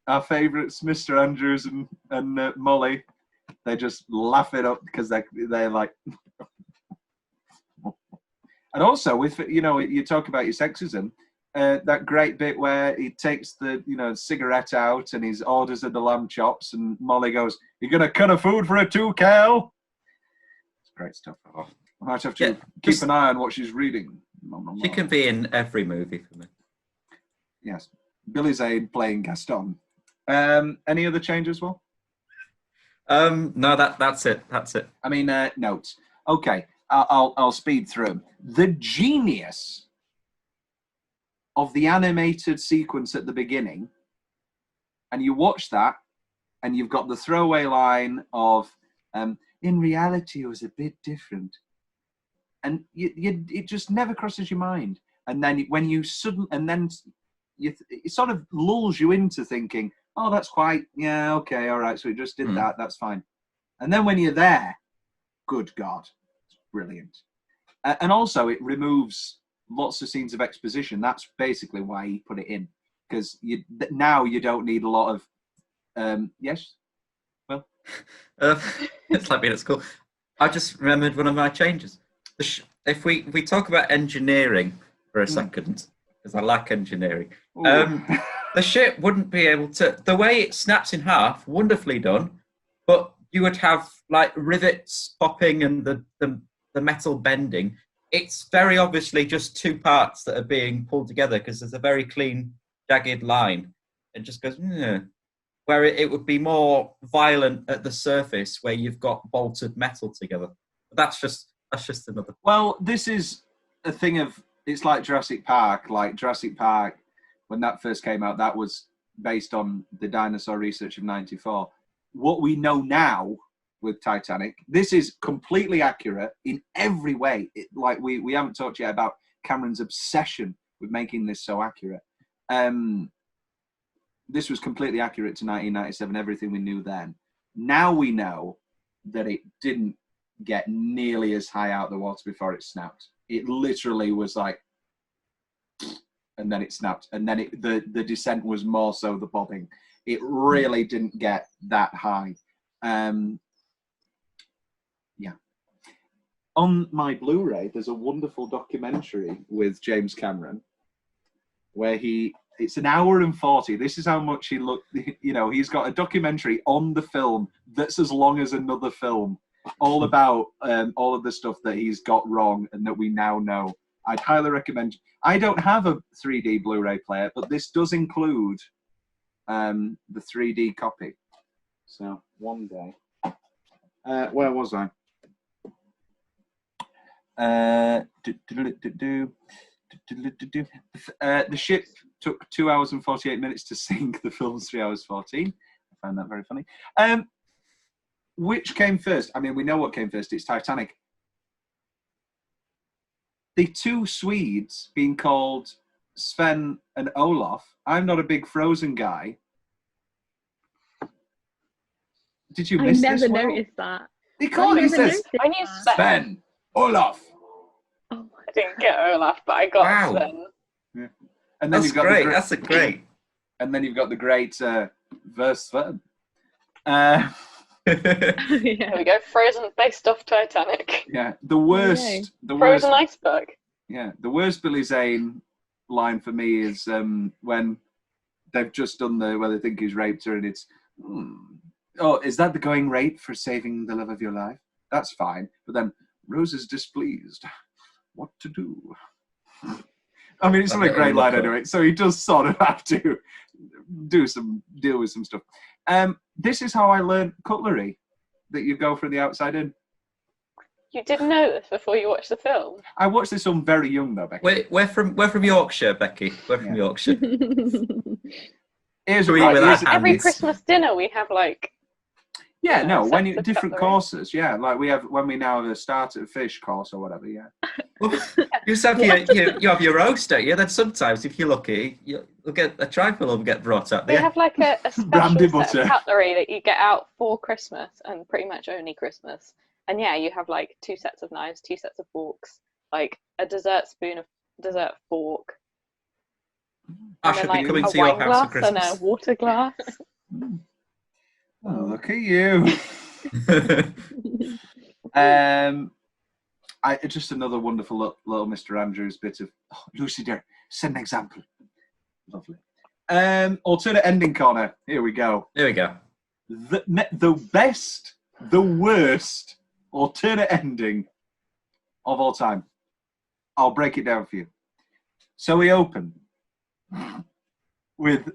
our favourites, Mr. Andrews and Molly. They just laugh it up because they're like. And also, with, you know, you talk about your sexism. That great bit where he takes the, you know, cigarette out and his orders of the lamb chops, and Molly goes, "You gonna cut a food for her too, Cal?" It's great stuff. I might have to keep an eye on what she's reading. She can be in every movie for me. Yes, Billy Zane playing Gaston. Any other changes, Will? No, that's it. That's it. I mean, notes. Okay, I'll speed through them. The genius of the animated sequence at the beginning, and you watch that, and you've got the throwaway line of, in reality, it was a bit different. And it just never crosses your mind. And then when you it sort of lulls you into thinking, oh, that's quite, yeah, okay, all right, so it just did that, that's fine. And then when you're there, good God, it's brilliant. And also, it removes lots of scenes of exposition. That's basically why he put it in, because now you don't need a lot of yes. Well, it's like being at school. I just remembered one of my changes. If we talk about engineering for a second, because I like engineering, the ship wouldn't be able to. The way it snaps in half, wonderfully done, but you would have like rivets popping and the metal bending. It's very obviously just two parts that are being pulled together because there's a very clean, jagged line. It just goes, where it would be more violent at the surface where you've got bolted metal together. But that's just another. Well, this is a thing of, it's like Jurassic Park. Like Jurassic Park, when that first came out, that was based on the dinosaur research of '94. What we know now with Titanic, this is completely accurate in every way. Like we haven't talked yet about Cameron's obsession with making this so accurate. This was completely accurate to 1997, everything we knew then. Now we know that it didn't get nearly as high out the water before it snapped. It literally was like, and then it snapped, and then the descent was more so the bobbing. It really didn't get that high. Yeah. On my Blu-ray, there's a wonderful documentary with James Cameron where it's an hour and 40. This is how much he looked, you know, he's got a documentary on the film that's as long as another film, all about all of the stuff that he's got wrong and that we now know. I'd highly recommend. I don't have a 3D Blu-ray player, but this does include the 3D copy. So one day, where was I? The ship took 2 hours and 48 minutes to sink. The film's 3 hours 14. I found that very funny. Which came first? I mean, we know what came first. It's Titanic. The two Swedes being called Sven and Olaf. I'm not a big Frozen guy. Did you miss this? I never Will? noticed that. He called. He says I knew Sven. Sven, Olaf. Oh, I didn't get Olaf, but I got Wow. Sven. Yeah. And then That's you've got great. the That's a great. And then you've got the great verse Sven. yeah. There we go. Frozen based off Titanic. Yeah, the worst. Frozen iceberg. Yeah, the worst Billy Zane line for me is when they've just done where they think he's raped her, and it's, oh, is that the going rate for saving the love of your life? That's fine. But then Rose is displeased. What to do? I mean, it's not a great line anyway, so he does sort of have to deal with some stuff. This is how I learned cutlery, that you go from the outside in. You didn't know this before you watched the film? I watched this film very young though, Becky. We're from Yorkshire, Becky. We're from Yorkshire. Every Christmas dinner we have like. Yeah, no, when you sets of different cutlery. courses, yeah, like when we now have a starter fish course or whatever, yeah. Well, you have your roast, don't you? Then sometimes, if you're lucky, you'll get a trifle will get brought up. We have like a Brandy special set butter. of cutlery that you get out for Christmas and pretty much only Christmas. And yeah, you have like 2 sets of knives, 2 sets of forks, like a dessert spoon, a dessert fork. I and should then, like, be coming a to your wine house for glass and a Christmas. water glass. Oh, look at you. It's just another wonderful little Mr. Andrews bit of, oh, Lucy dear, set an example. Lovely. Alternate ending corner. Here we go. Here we go. The best, the worst alternate ending of all time. I'll break it down for you. So we open with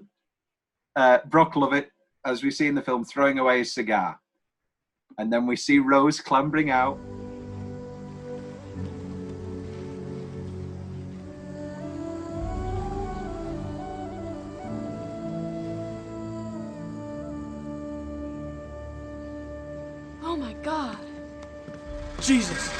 Brock Lovett, as we see in the film, throwing away his cigar. And then we see Rose clambering out. Oh my God. Jesus!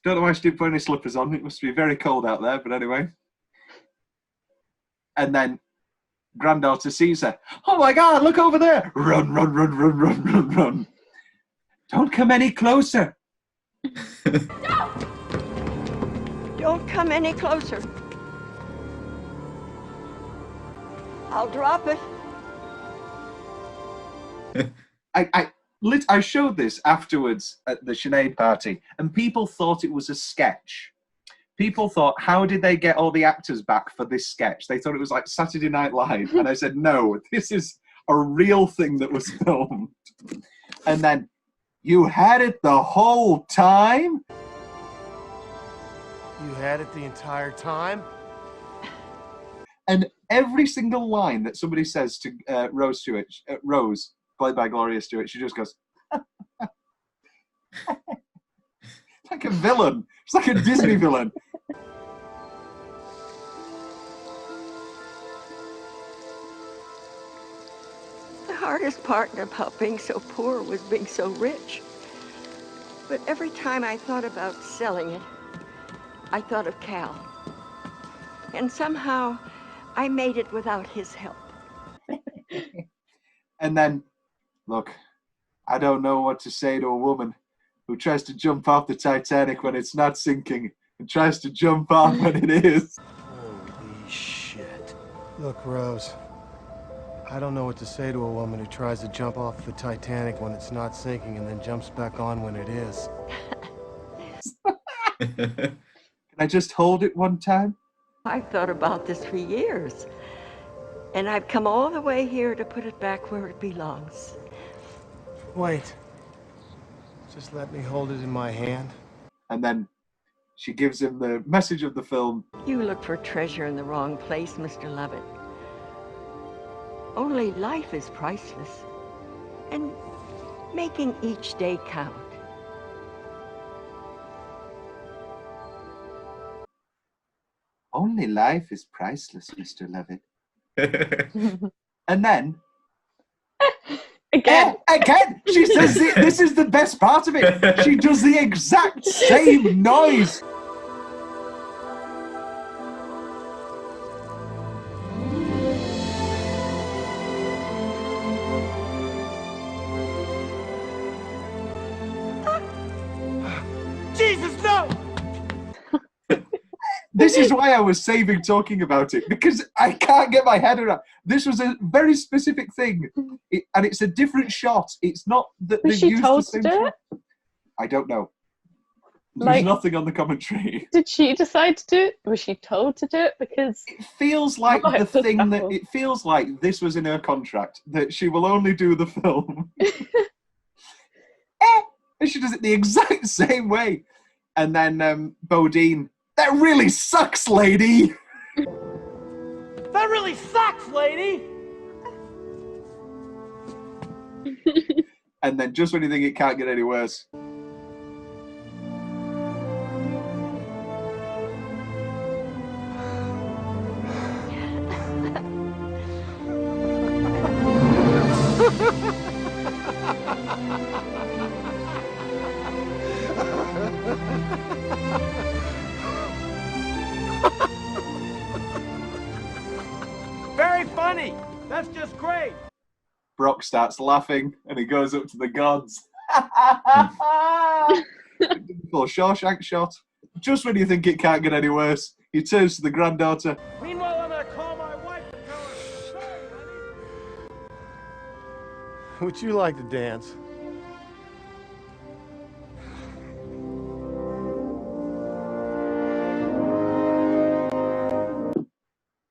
Don't know why she didn't put any slippers on. It must be very cold out there, but anyway. And then granddaughter sees her. Oh my God, look over there. Run, run, run, run, run, run, run. Don't come any closer. Don't come any closer. I'll drop it. I showed this afterwards at the Sinead party, and people thought it was a sketch. People thought, how did they get all the actors back for this sketch? They thought it was like Saturday Night Live. And I said, no, this is a real thing that was filmed. And then, you had it the whole time? You had it the entire time? And every single line that somebody says to Rose Stewart, Rose, played by Gloria Stewart, she just goes, like a villain. It's like a Disney villain. The hardest part about being so poor was being so rich. But every time I thought about selling it, I thought of Cal. And somehow, I made it without his help. And then, look, I don't know what to say to a woman who tries to jump off the Titanic when it's not sinking and tries to jump off when it is. Holy shit. Look, Rose, I don't know what to say to a woman who tries to jump off the Titanic when it's not sinking and then jumps back on when it is. Can I just hold it one time? I've thought about this for years. And I've come all the way here to put it back where it belongs. Wait. Just let me hold it in my hand. And then she gives him the message of the film. You look for treasure in the wrong place, Mr. Lovett. Only life is priceless. And making each day count. Only life is priceless, Mr. Lovett. And then Again. She says this is the best part of it. She does the exact same noise. Jesus, no! This is why I was saving talking about it, because I can't get my head around. This was a very specific thing, and it's a different shot. It's not that Was they she used told the same to do shot. it? I don't know. There's Like- nothing on the commentary. Did she decide to do it? Was she told to do it? Because It feels like Oh, the it's just thing that awful. it feels like this was in her contract, that she will only do the film. And she does it the exact same way. And then Bodine, that really sucks, lady. That really sucks, lady! And then just when you think it can't get any worse. Very funny! That's just great! Brock starts laughing and he goes up to the gods. Full Shawshank shot. Just when you think it can't get any worse, he turns to the granddaughter. Meanwhile, I'm gonna call my wife and tell her, "Sorry, honey." Would you like to dance?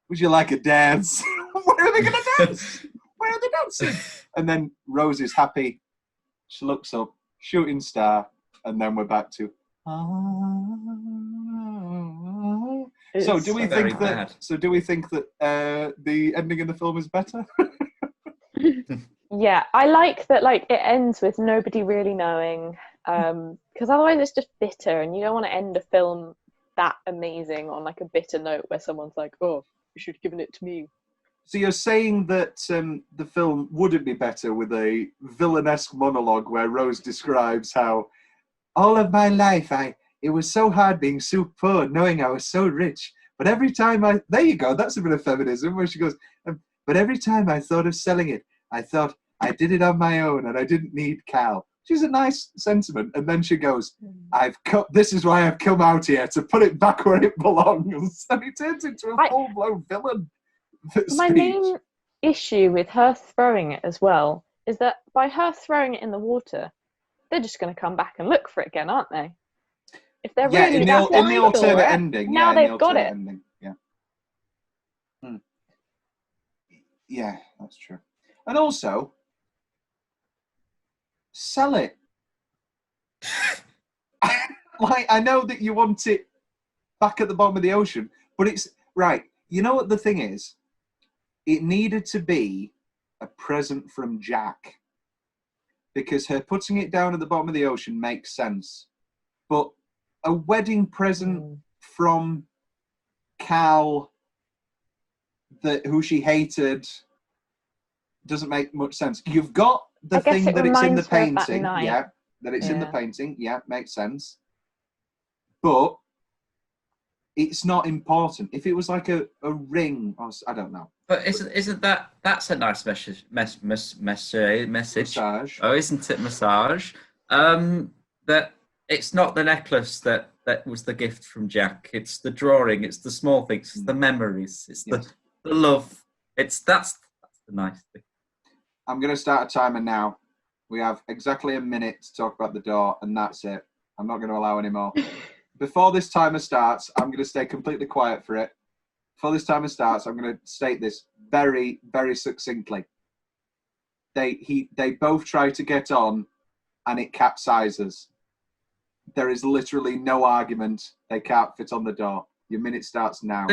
Would you like a dance? Where are they going to dance? Where are they dancing? And then Rose is happy. She looks up, shooting star, and then we're back to. So do we think that? So do we think that the ending in the film is better? yeah, I like that. Like it ends with nobody really knowing, because otherwise it's just bitter, and you don't want to end a film that amazing on like a bitter note where someone's like, "Oh, you should have given it to me." So you're saying that the film wouldn't be better with a villainesque monologue where Rose describes how all of my life it was so hard being so poor, knowing I was so rich. But every time there you go, that's a bit of feminism, where she goes, but every time I thought of selling it, I thought I did it on my own and I didn't need Cal. She's a nice sentiment. And then she goes, this is why I've come out here, to put it back where it belongs. And he turns into a full-blown villain. My main issue with her throwing it as well is that by her throwing it in the water, they're just going to come back and look for it again, aren't they? If they're really in the alternate ending. Now yeah, they've got it. Ending. Yeah. Yeah, that's true. And also, sell it. Like, I know that you want it back at the bottom of the ocean, but it's right. You know what the thing is? It needed to be a present from Jack, because her putting it down at the bottom of the ocean makes sense. But a wedding present from Cal, who she hated, doesn't make much sense. You've got the thing that it's in the painting, yeah, that it's in the painting, yeah, makes sense. But it's not important. If it was like a ring, or I don't know. But isn't that's a nice message? Massage. Oh, isn't it massage? That it's not the necklace that was the gift from Jack. It's the drawing. It's the small things. It's the memories. It's the love. That's the nice thing. I'm going to start a timer now. We have exactly a minute to talk about the door, and that's it. I'm not going to allow any more. Before this timer starts, I'm going to stay completely quiet for it. before this timer starts, I'm going to state this very, very succinctly. They both try to get on, and it capsizes. There is literally no argument. They can't fit on the door. Your minute starts now.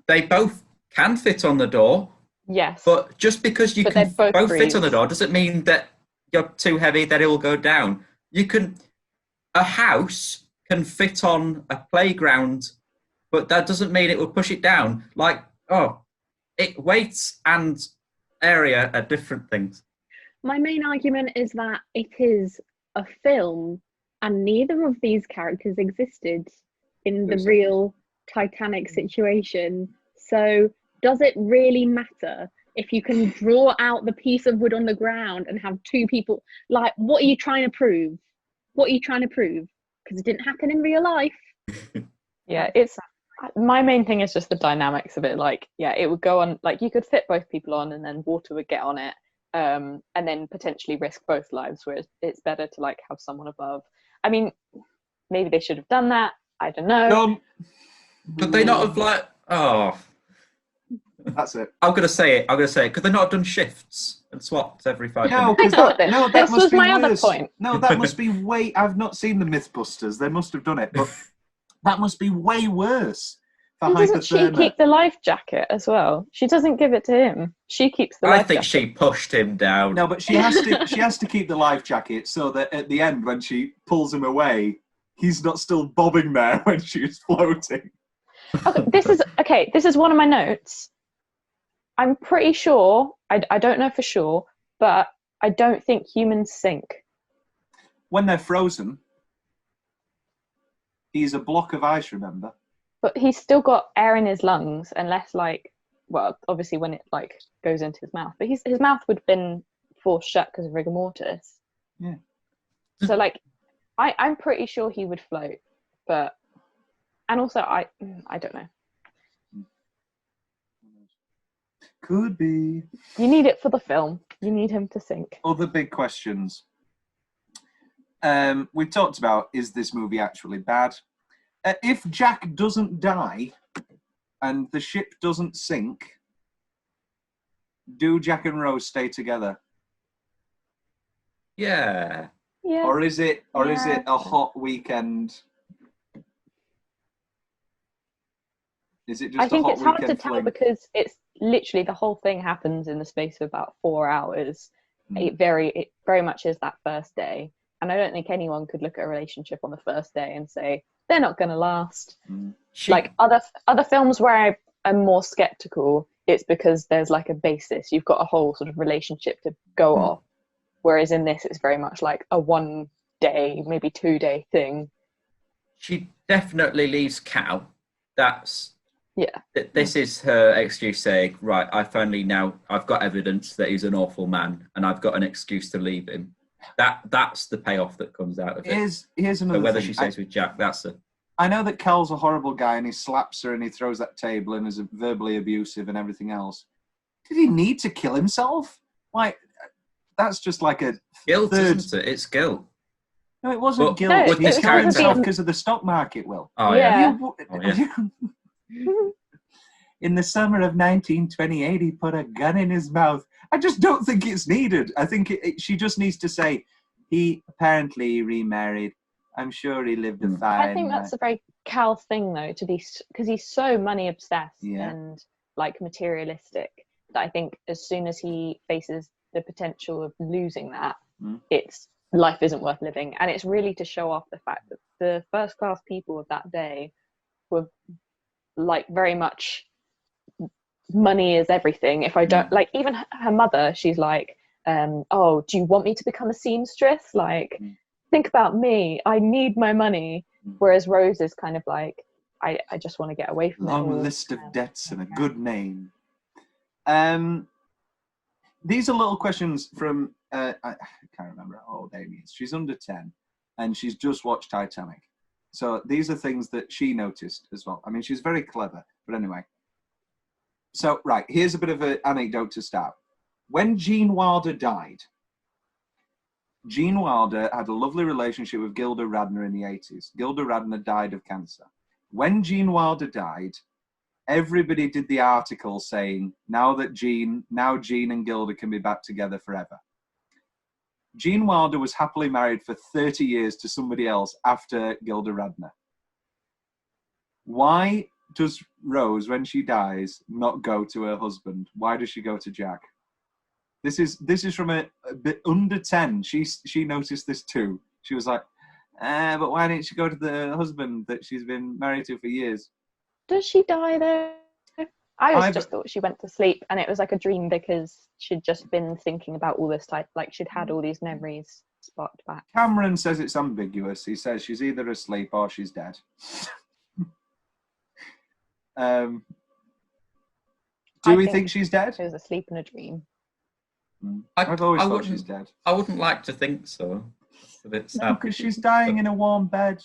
They both can fit on the door. Yes. But just because you can both fit on the breathe. door doesn't mean that you're too heavy that it will go down. A house can fit on a playground, but that doesn't mean it will push it down. Weights and area are different things. My main argument is that it is a film, and neither of these characters existed in the real Titanic situation. So does it really matter if you can draw out the piece of wood on the ground and have two people? Like, what are you trying to prove? What are you trying to prove? Because it didn't happen in real life. Yeah, it's my main thing is just the dynamics of it. Like, yeah, it would go on, like, you could fit both people on and then water would get on it, and then potentially risk both lives, whereas it's better to like have someone above. I mean, maybe they should have done that. I don't know. Could they not have That's it. I'm gonna say it. Could they not have done shifts and swapped every 5 minutes? That must be my worse. other point. No, that must be way. I've not seen the Mythbusters. They must have done it, but that must be way worse for And doesn't she hypothermia. keep the life jacket as well? She doesn't give it to him. She keeps the life I think jacket. she pushed him down. No, but she has to. She has to keep the life jacket so that at the end, when she pulls him away, he's not still bobbing there when she's floating. This is one of my notes. I'm pretty sure, I don't know for sure, but I don't think humans sink. When they're frozen, he's a block of ice, remember? But he's still got air in his lungs, unless obviously when it goes into his mouth. But his mouth would have been forced shut because of rigor mortis. Yeah. So I'm pretty sure he would float, and also I don't know. Could be. You need it for the film. You need him to sink. Other big questions. We've talked about, is this movie actually bad? If Jack doesn't die and the ship doesn't sink, do Jack and Rose stay together? Yeah. Yeah. Or is it a hot weekend? Is it just I think a hot it's hard to weekend tell fling? because it's literally the whole thing happens in the space of about 4 hours. It very much is that first day, and I don't think anyone could look at a relationship on the first day and say they're not going to last. Like other films where I am more skeptical, it's because there's like a basis. You've got a whole sort of relationship to go off, whereas in this it's very much like a 1 day, maybe 2 day thing. She definitely leaves Cal. Yeah. This is her excuse saying, right, I've got evidence that he's an awful man and I've got an excuse to leave him. That's the payoff that comes out of it. Here's another so whether thing. she stays with Jack, that's it. I know that Cal's a horrible guy and he slaps her and he throws that table and is verbally abusive and everything else. Did he need to kill himself? Like, that's just like a guilt, isn't it? It's guilt. No, it wasn't But guilt. with He this killed character, himself because of the stock market, Will. Oh yeah. In the summer of 1928, he put a gun in his mouth. I just don't think it's needed. I think she just needs to say, he apparently remarried. I'm sure he lived a fine I think that's a very Cal thing, though, to be, because he's so money obsessed and like materialistic that I think as soon as he faces the potential of losing that, it's life isn't worth living. And it's really to show off the fact that the first class people of that day were like very much money is everything. If I don't like, even her mother, she's like, oh, do you want me to become a seamstress? Like, think about me, I need my money. Whereas Rose is kind of like, I just want to get away from it. Long list of debts and a good name. These are little questions from I can't remember how old Amy is. She's under 10 and she's just watched Titanic. So these are things that she noticed as well. I mean, she's very clever, but anyway. So, right, here's a bit of an anecdote to start. When Gene Wilder died, Gene Wilder had a lovely relationship with Gilda Radner in the 80s. Gilda Radner died of cancer. When Gene Wilder died, everybody did the article saying, now Jean and Gilda can be back together forever. Gene Wilder was happily married for 30 years to somebody else after Gilda Radner. Why does Rose, when she dies, not go to her husband? Why does she go to Jack? This is from a bit under 10. She noticed this too. She was like, but why didn't she go to the husband that she's been married to for years? Does she die there? I just thought she went to sleep and it was like a dream because she'd just been thinking about all this type, like she'd had all these memories sparked back. Cameron says it's ambiguous. He says she's either asleep or she's dead. Do we think she's dead? She was asleep in a dream. I've always thought she's dead. I wouldn't like to think so. It's a bit sad. No, because she's dying in a warm bed.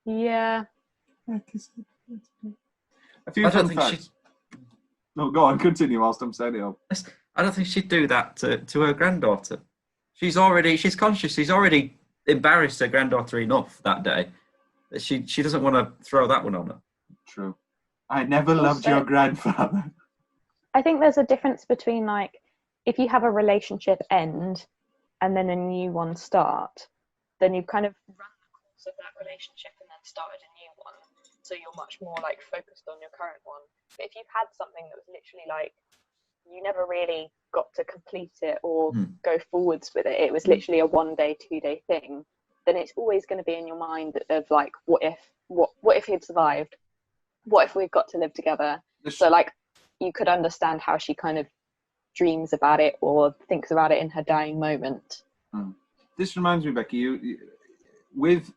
Yeah. A few fun facts. No, go on, continue whilst I'm saying it up. I don't think she'd do that to her granddaughter. She's conscious. She's already embarrassed her granddaughter enough that day. That she doesn't want to throw that one on her. True. I never loved your grandfather. I think there's a difference between like if you have a relationship end and then a new one start, then you've kind of run the course of that relationship and then started a new one. So you're much more like focused on your current one. But if you've had something that was literally like you never really got to complete it or go forwards with it, it was literally a 1 day, 2 day thing, then it's always going to be in your mind of like, what if he'd survived? What if we'd got to live together? So like you could understand how she kind of dreams about it or thinks about it in her dying moment. This reminds me, Becky,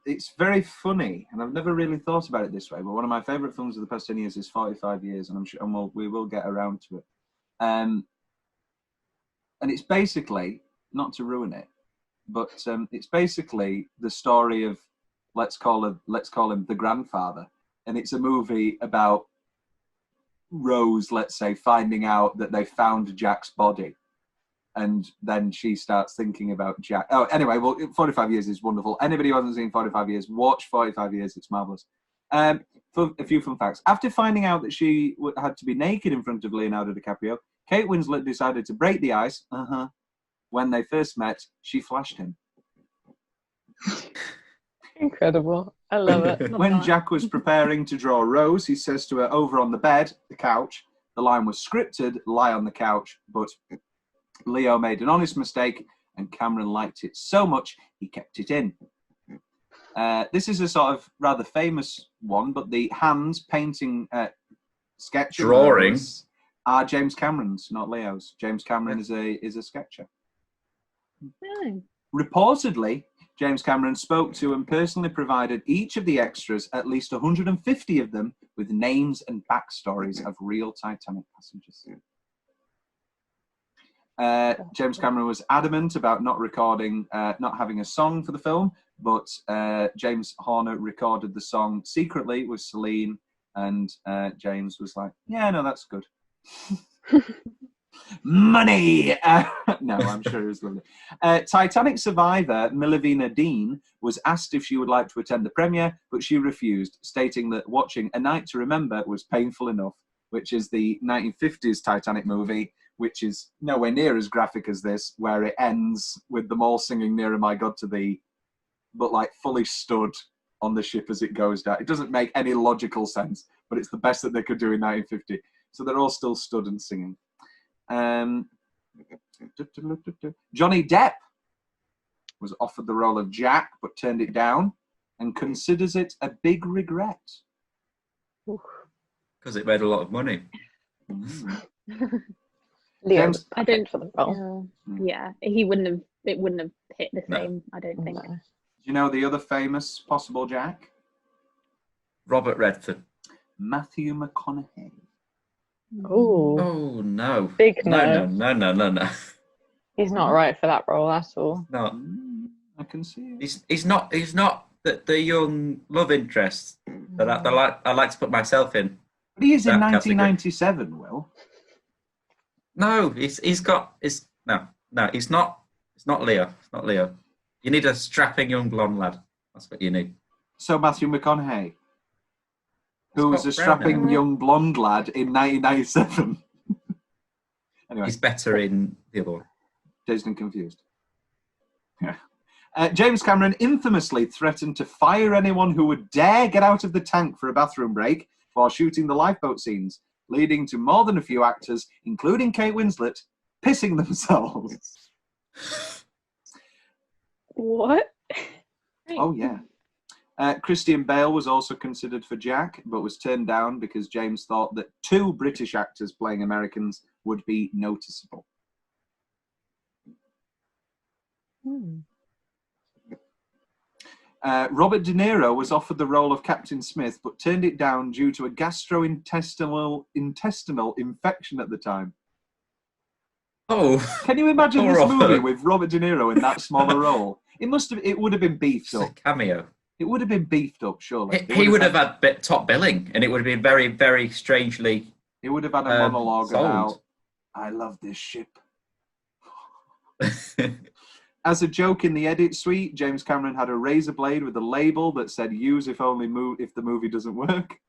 it's very funny, and I've never really thought about it this way, but one of my favourite films of the past 10 years is 45 Years, and I'm sure we will get around to it. And it's basically, not to ruin it, but it's basically the story of, let's call him the grandfather, and it's a movie about Rose, let's say, finding out that they found Jack's body. And then she starts thinking about Jack. Oh, anyway, well, 45 Years is wonderful. Anybody who hasn't seen 45 Years, watch 45 Years. It's marvellous. For a few fun facts. After finding out that she had to be naked in front of Leonardo DiCaprio, Kate Winslet decided to break the ice. When they first met, she flashed him. Incredible. I love it. When Jack was preparing to draw Rose, he says to her, over on the bed, the couch, the line was scripted, lie on the couch, but Leo made an honest mistake and Cameron liked it so much he kept it in. This is a sort of rather famous one, but the hands painting sketch drawings are James Cameron's, not Leo's. James Cameron is a sketcher. Reportedly, James Cameron spoke to and personally provided each of the extras, at least 150 of them, with names and backstories of real Titanic passengers. James Cameron was adamant about not having a song for the film, but James Horner recorded the song secretly with Celine, and James was like, yeah, no, that's good. Money! No, I'm sure it was lovely. Titanic survivor Milavina Dean was asked if she would like to attend the premiere, but she refused, stating that watching A Night to Remember was painful enough, which is the 1950s Titanic movie, which is nowhere near as graphic as this, where it ends with them all singing Nearer My God to Thee, but like fully stood on the ship as it goes down. It doesn't make any logical sense, but it's the best that they could do in 1950. So they're all still stood and singing. Johnny Depp was offered the role of Jack, but turned it down and considers it a big regret. Because it made a lot of money. Leo, I don't for the role. Yeah, it wouldn't have hit the same, I don't think. Do you know the other famous possible Jack? Robert Redford. Matthew McConaughey. Oh no. Big no. No. He's not right for that role at all. No. I can see it. He's not the young love interest that I like to put myself in. But he is in 1997, category. Will. No, he's not. It's not Leo. It's not Leo. You need a strapping young blonde lad. That's what you need. So Matthew McConaughey. who was a Scott Brown strapping now. young blonde lad in 1997. Anyway, He's better in the other one. dazed and confused. Yeah. James Cameron infamously threatened to fire anyone who would dare get out of the tank for a bathroom break while shooting the lifeboat scenes, leading to more than a few actors, including Kate Winslet, pissing themselves. What? Oh, yeah. Christian Bale was also considered for Jack, but was turned down because James thought that 2 British actors playing Americans would be noticeable. Robert De Niro was offered the role of Captain Smith, but turned it down due to a gastrointestinal infection at the time. Oh, Can you imagine Poor this Robert. movie with Robert De Niro in that smaller role? It would have been beefed it's a up. cameo. It would have been beefed up, surely. He would have had top billing, and it would have been very, very strangely. He would have had a monologue sold. about, I love this ship. As a joke in the edit suite, James Cameron had a razor blade with a label that said "Use if the movie doesn't work."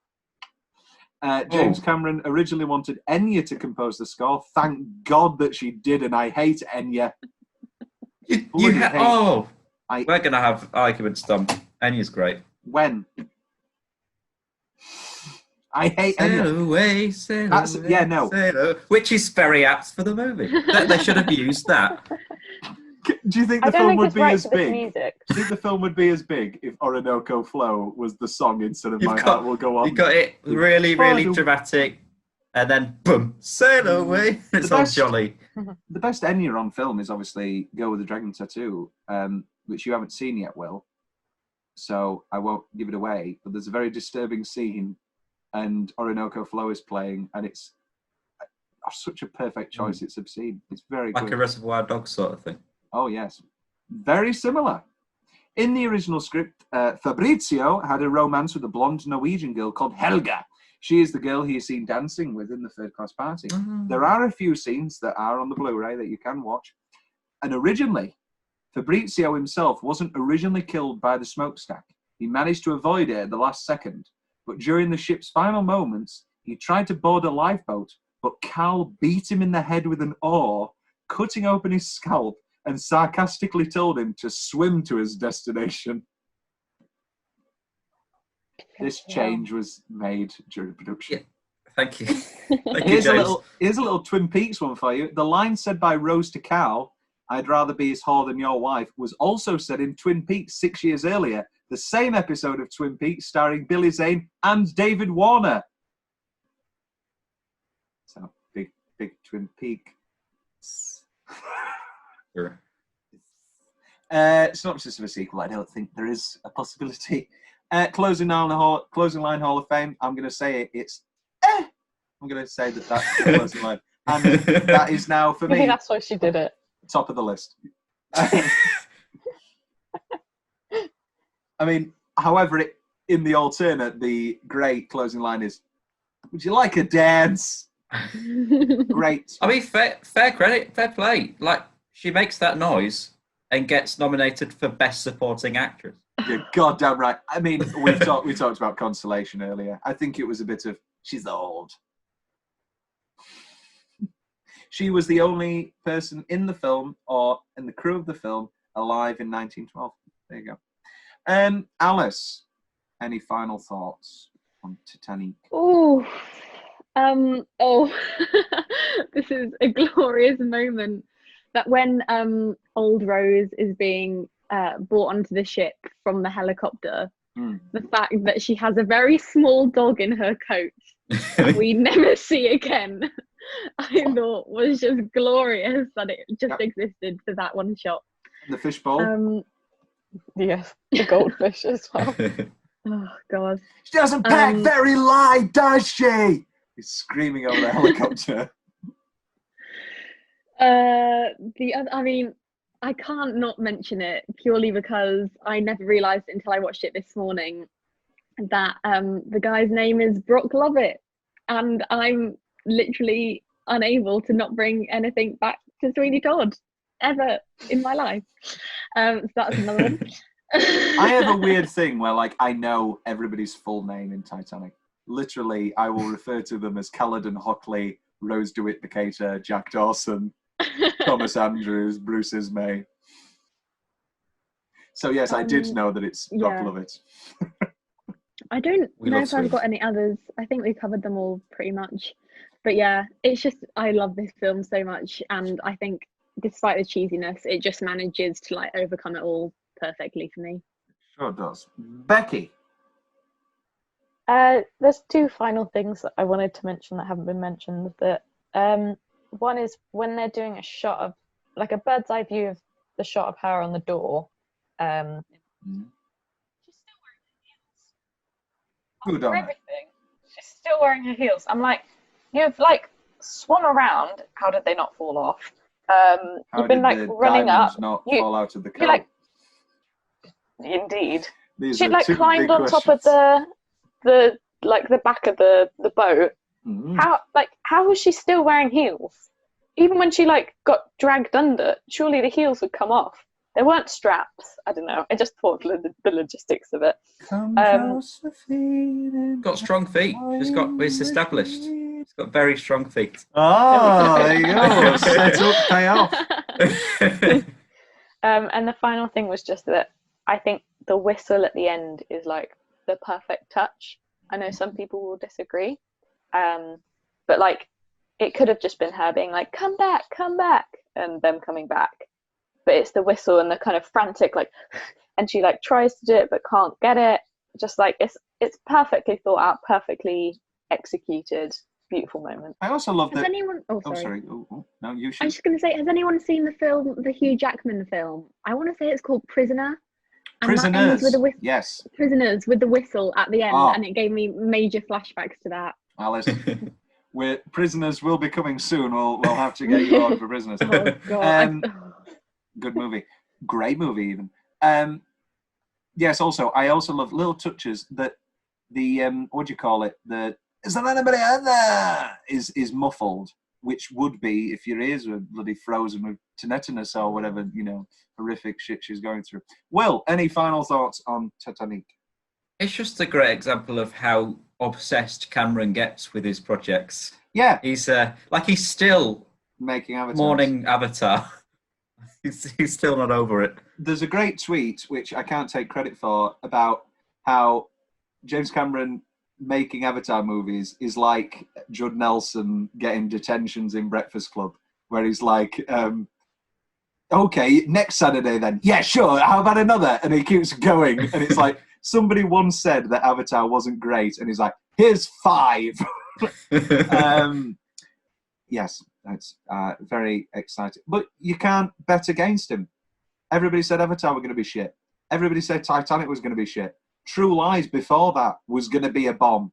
James Cameron originally wanted Enya to compose the score. Thank God that she did, and I hate Enya. We're gonna have arguments, Tom. Enya's great. When? I hate Sail Enya. away, sail away, yeah, no. sail away, which is very apt for the movie. They should have used that. Do you think I the don't film think would it's be right as for this big? music. Do you think the film would be as big if Orinoco Flow was the song instead of My Heart Will Go On? You got it really, really dramatic, and then boom, sail away. It's all jolly. The best Enya on film is obviously Go with the Dragon Tattoo, which you haven't seen yet, Will. So I won't give it away. But there's a very disturbing scene, and Orinoco Flow is playing, and it's such a perfect choice. It's obscene. It's very Like good. a Reservoir Dogs sort of thing. Oh, yes. Very similar. In the original script, Fabrizio had a romance with a blonde Norwegian girl called Helga. She is the girl he is seen dancing with in the Third Class Party. There are a few scenes that are on the Blu-ray that you can watch. And originally, Fabrizio himself wasn't originally killed by the smokestack. He managed to avoid it at the last second. But during the ship's final moments, he tried to board a lifeboat, but Cal beat him in the head with an oar, cutting open his scalp, and sarcastically told him to swim to his destination. This change was made during production. Yeah. Thank you. Thank Here's you, a James. little Twin Peaks one for you. The line said by Rose to Cal, "I'd rather be his whore than your wife," was also said in Twin Peaks 6 years earlier, the same episode of Twin Peaks starring Billy Zane and David Warner. So, big Twin Peak. Sure. Synopsis of a sequel, I don't think there is a possibility. Closing line Hall of Fame, I'm going to say it's I'm going to say that's the closing line. And that is now, for Maybe me, that's why she did it. top of the list. I mean, however, in the alternate, the great closing line is, "Would you like a dance?" Great. I mean, fair credit, fair play. Like, she makes that noise and gets nominated for Best Supporting Actress. You're goddamn right. I mean, we talked about Consolation earlier. I think it was a bit of, she's old. She was the only person in the film or in the crew of the film alive in 1912. There you go. Alice, any final thoughts on Titanic? This is a glorious moment. That when old Rose is being brought onto the ship from the helicopter, the fact that she has a very small dog in her coat that we never see again, I thought was just glorious that it just existed for that one shot. The fishbowl? Yes, the goldfish as well. Oh, God. She doesn't pack very light, does she? He's screaming over the helicopter. The other, I mean, I can't not mention it purely because I never realised until I watched it this morning that the guy's name is Brock Lovett, and I'm literally unable to not bring anything back to Sweeney Todd ever in my life. So that's another one. I have a weird thing where, like, I know everybody's full name in Titanic. literally, I will refer to them as Caledon Hockley, Rose DeWitt Decatur, Jack Dawson, Thomas Andrews, Bruce Ismay. So yes, I did know that it's Doc Lovett. I don't We know love if I've sweets. got any others. I think we covered them all pretty much. But yeah, it's just, I love this film so much, and I think despite the cheesiness, it just manages to like overcome it all perfectly for me. Sure does. Becky. There's two final things that I wanted to mention that haven't been mentioned. That one is when they're doing a shot of, like, a bird's eye view of the shot of her on the door. Good For on her. everything, she's still wearing her heels. I'm like, you've like swung around. How did they not fall off? How You've been did like the running diamonds up. not You- fall out of the you coat? like, indeed. These She'd are like two climbed big on top of questions. the like the back of the boat. Mhm. How was she still wearing heels? Even when she like got dragged under, surely the heels would come off. There weren't straps. I don't know. I just thought the logistics of it. Come Got strong feet. It's established. She's got very strong feet. Oh, there you go. Set up, pay off. And the final thing was just that I think the whistle at the end is like the perfect touch. I know some people will disagree, but like it could have just been her being like, come back, and them coming back. But it's the whistle and the kind of frantic like, and she like tries to do it but can't get it. Just like it's perfectly thought out, perfectly executed, beautiful moment. I also love Has that. anyone? Oh, Oh, sorry. sorry. Oh, no, you I should. was just going to say, has anyone seen the film, the Hugh Jackman film? I want to say it's called Prisoner. And that ends Prisoners. with a whistle. Yes. Prisoners with the whistle at the end, Oh. and it gave me major flashbacks to that. Alice, Prisoners will be coming soon. We'll have to get you on for Prisoners. Oh God. Good movie. Great movie, even. Yes, also, I also love little touches that the, what do you call it? Is there anybody out there? Is muffled, which would be if your ears were bloody frozen with tetanus or whatever, horrific shit she's going through. Will, any final thoughts on Titanic? It's just a great example of how obsessed Cameron gets with his projects. Yeah. He's still making Avatar. mourning Avatar. He's still not over it. There's a great tweet, which I can't take credit for, about how James Cameron making Avatar movies is like Judd Nelson getting detentions in Breakfast Club, where he's like, okay, next Saturday then. Yeah, sure. How about another? And he keeps going. And it's like, somebody once said that Avatar wasn't great. And he's like, here's 5. Yes, that's very exciting. But you can't bet against him. Everybody said Avatar were going to be shit. Everybody said Titanic was going to be shit. True Lies before that was going to be a bomb.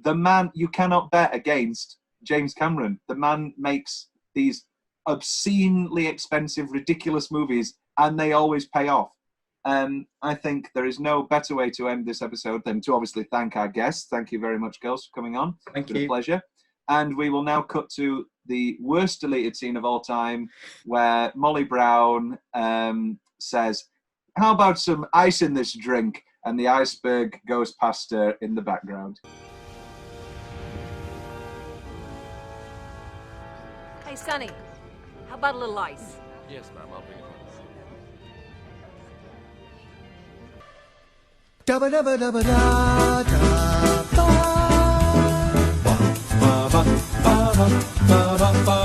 The man, you cannot bet against James Cameron. The man makes these obscenely expensive, ridiculous movies, and they always pay off. I think there is no better way to end this episode than to obviously thank our guests. Thank you very much, girls, for coming on. Thank It's been you. a pleasure. And we will now cut to the worst deleted scene of all time, where Molly Brown says, how about some ice in this drink? And the iceberg goes past her in the background. Hey, Sonny, how about a little ice? Yes, ma'am, I'll bring it. Dabba dabba dabba da da ba ba ba ba ba ba ba ba.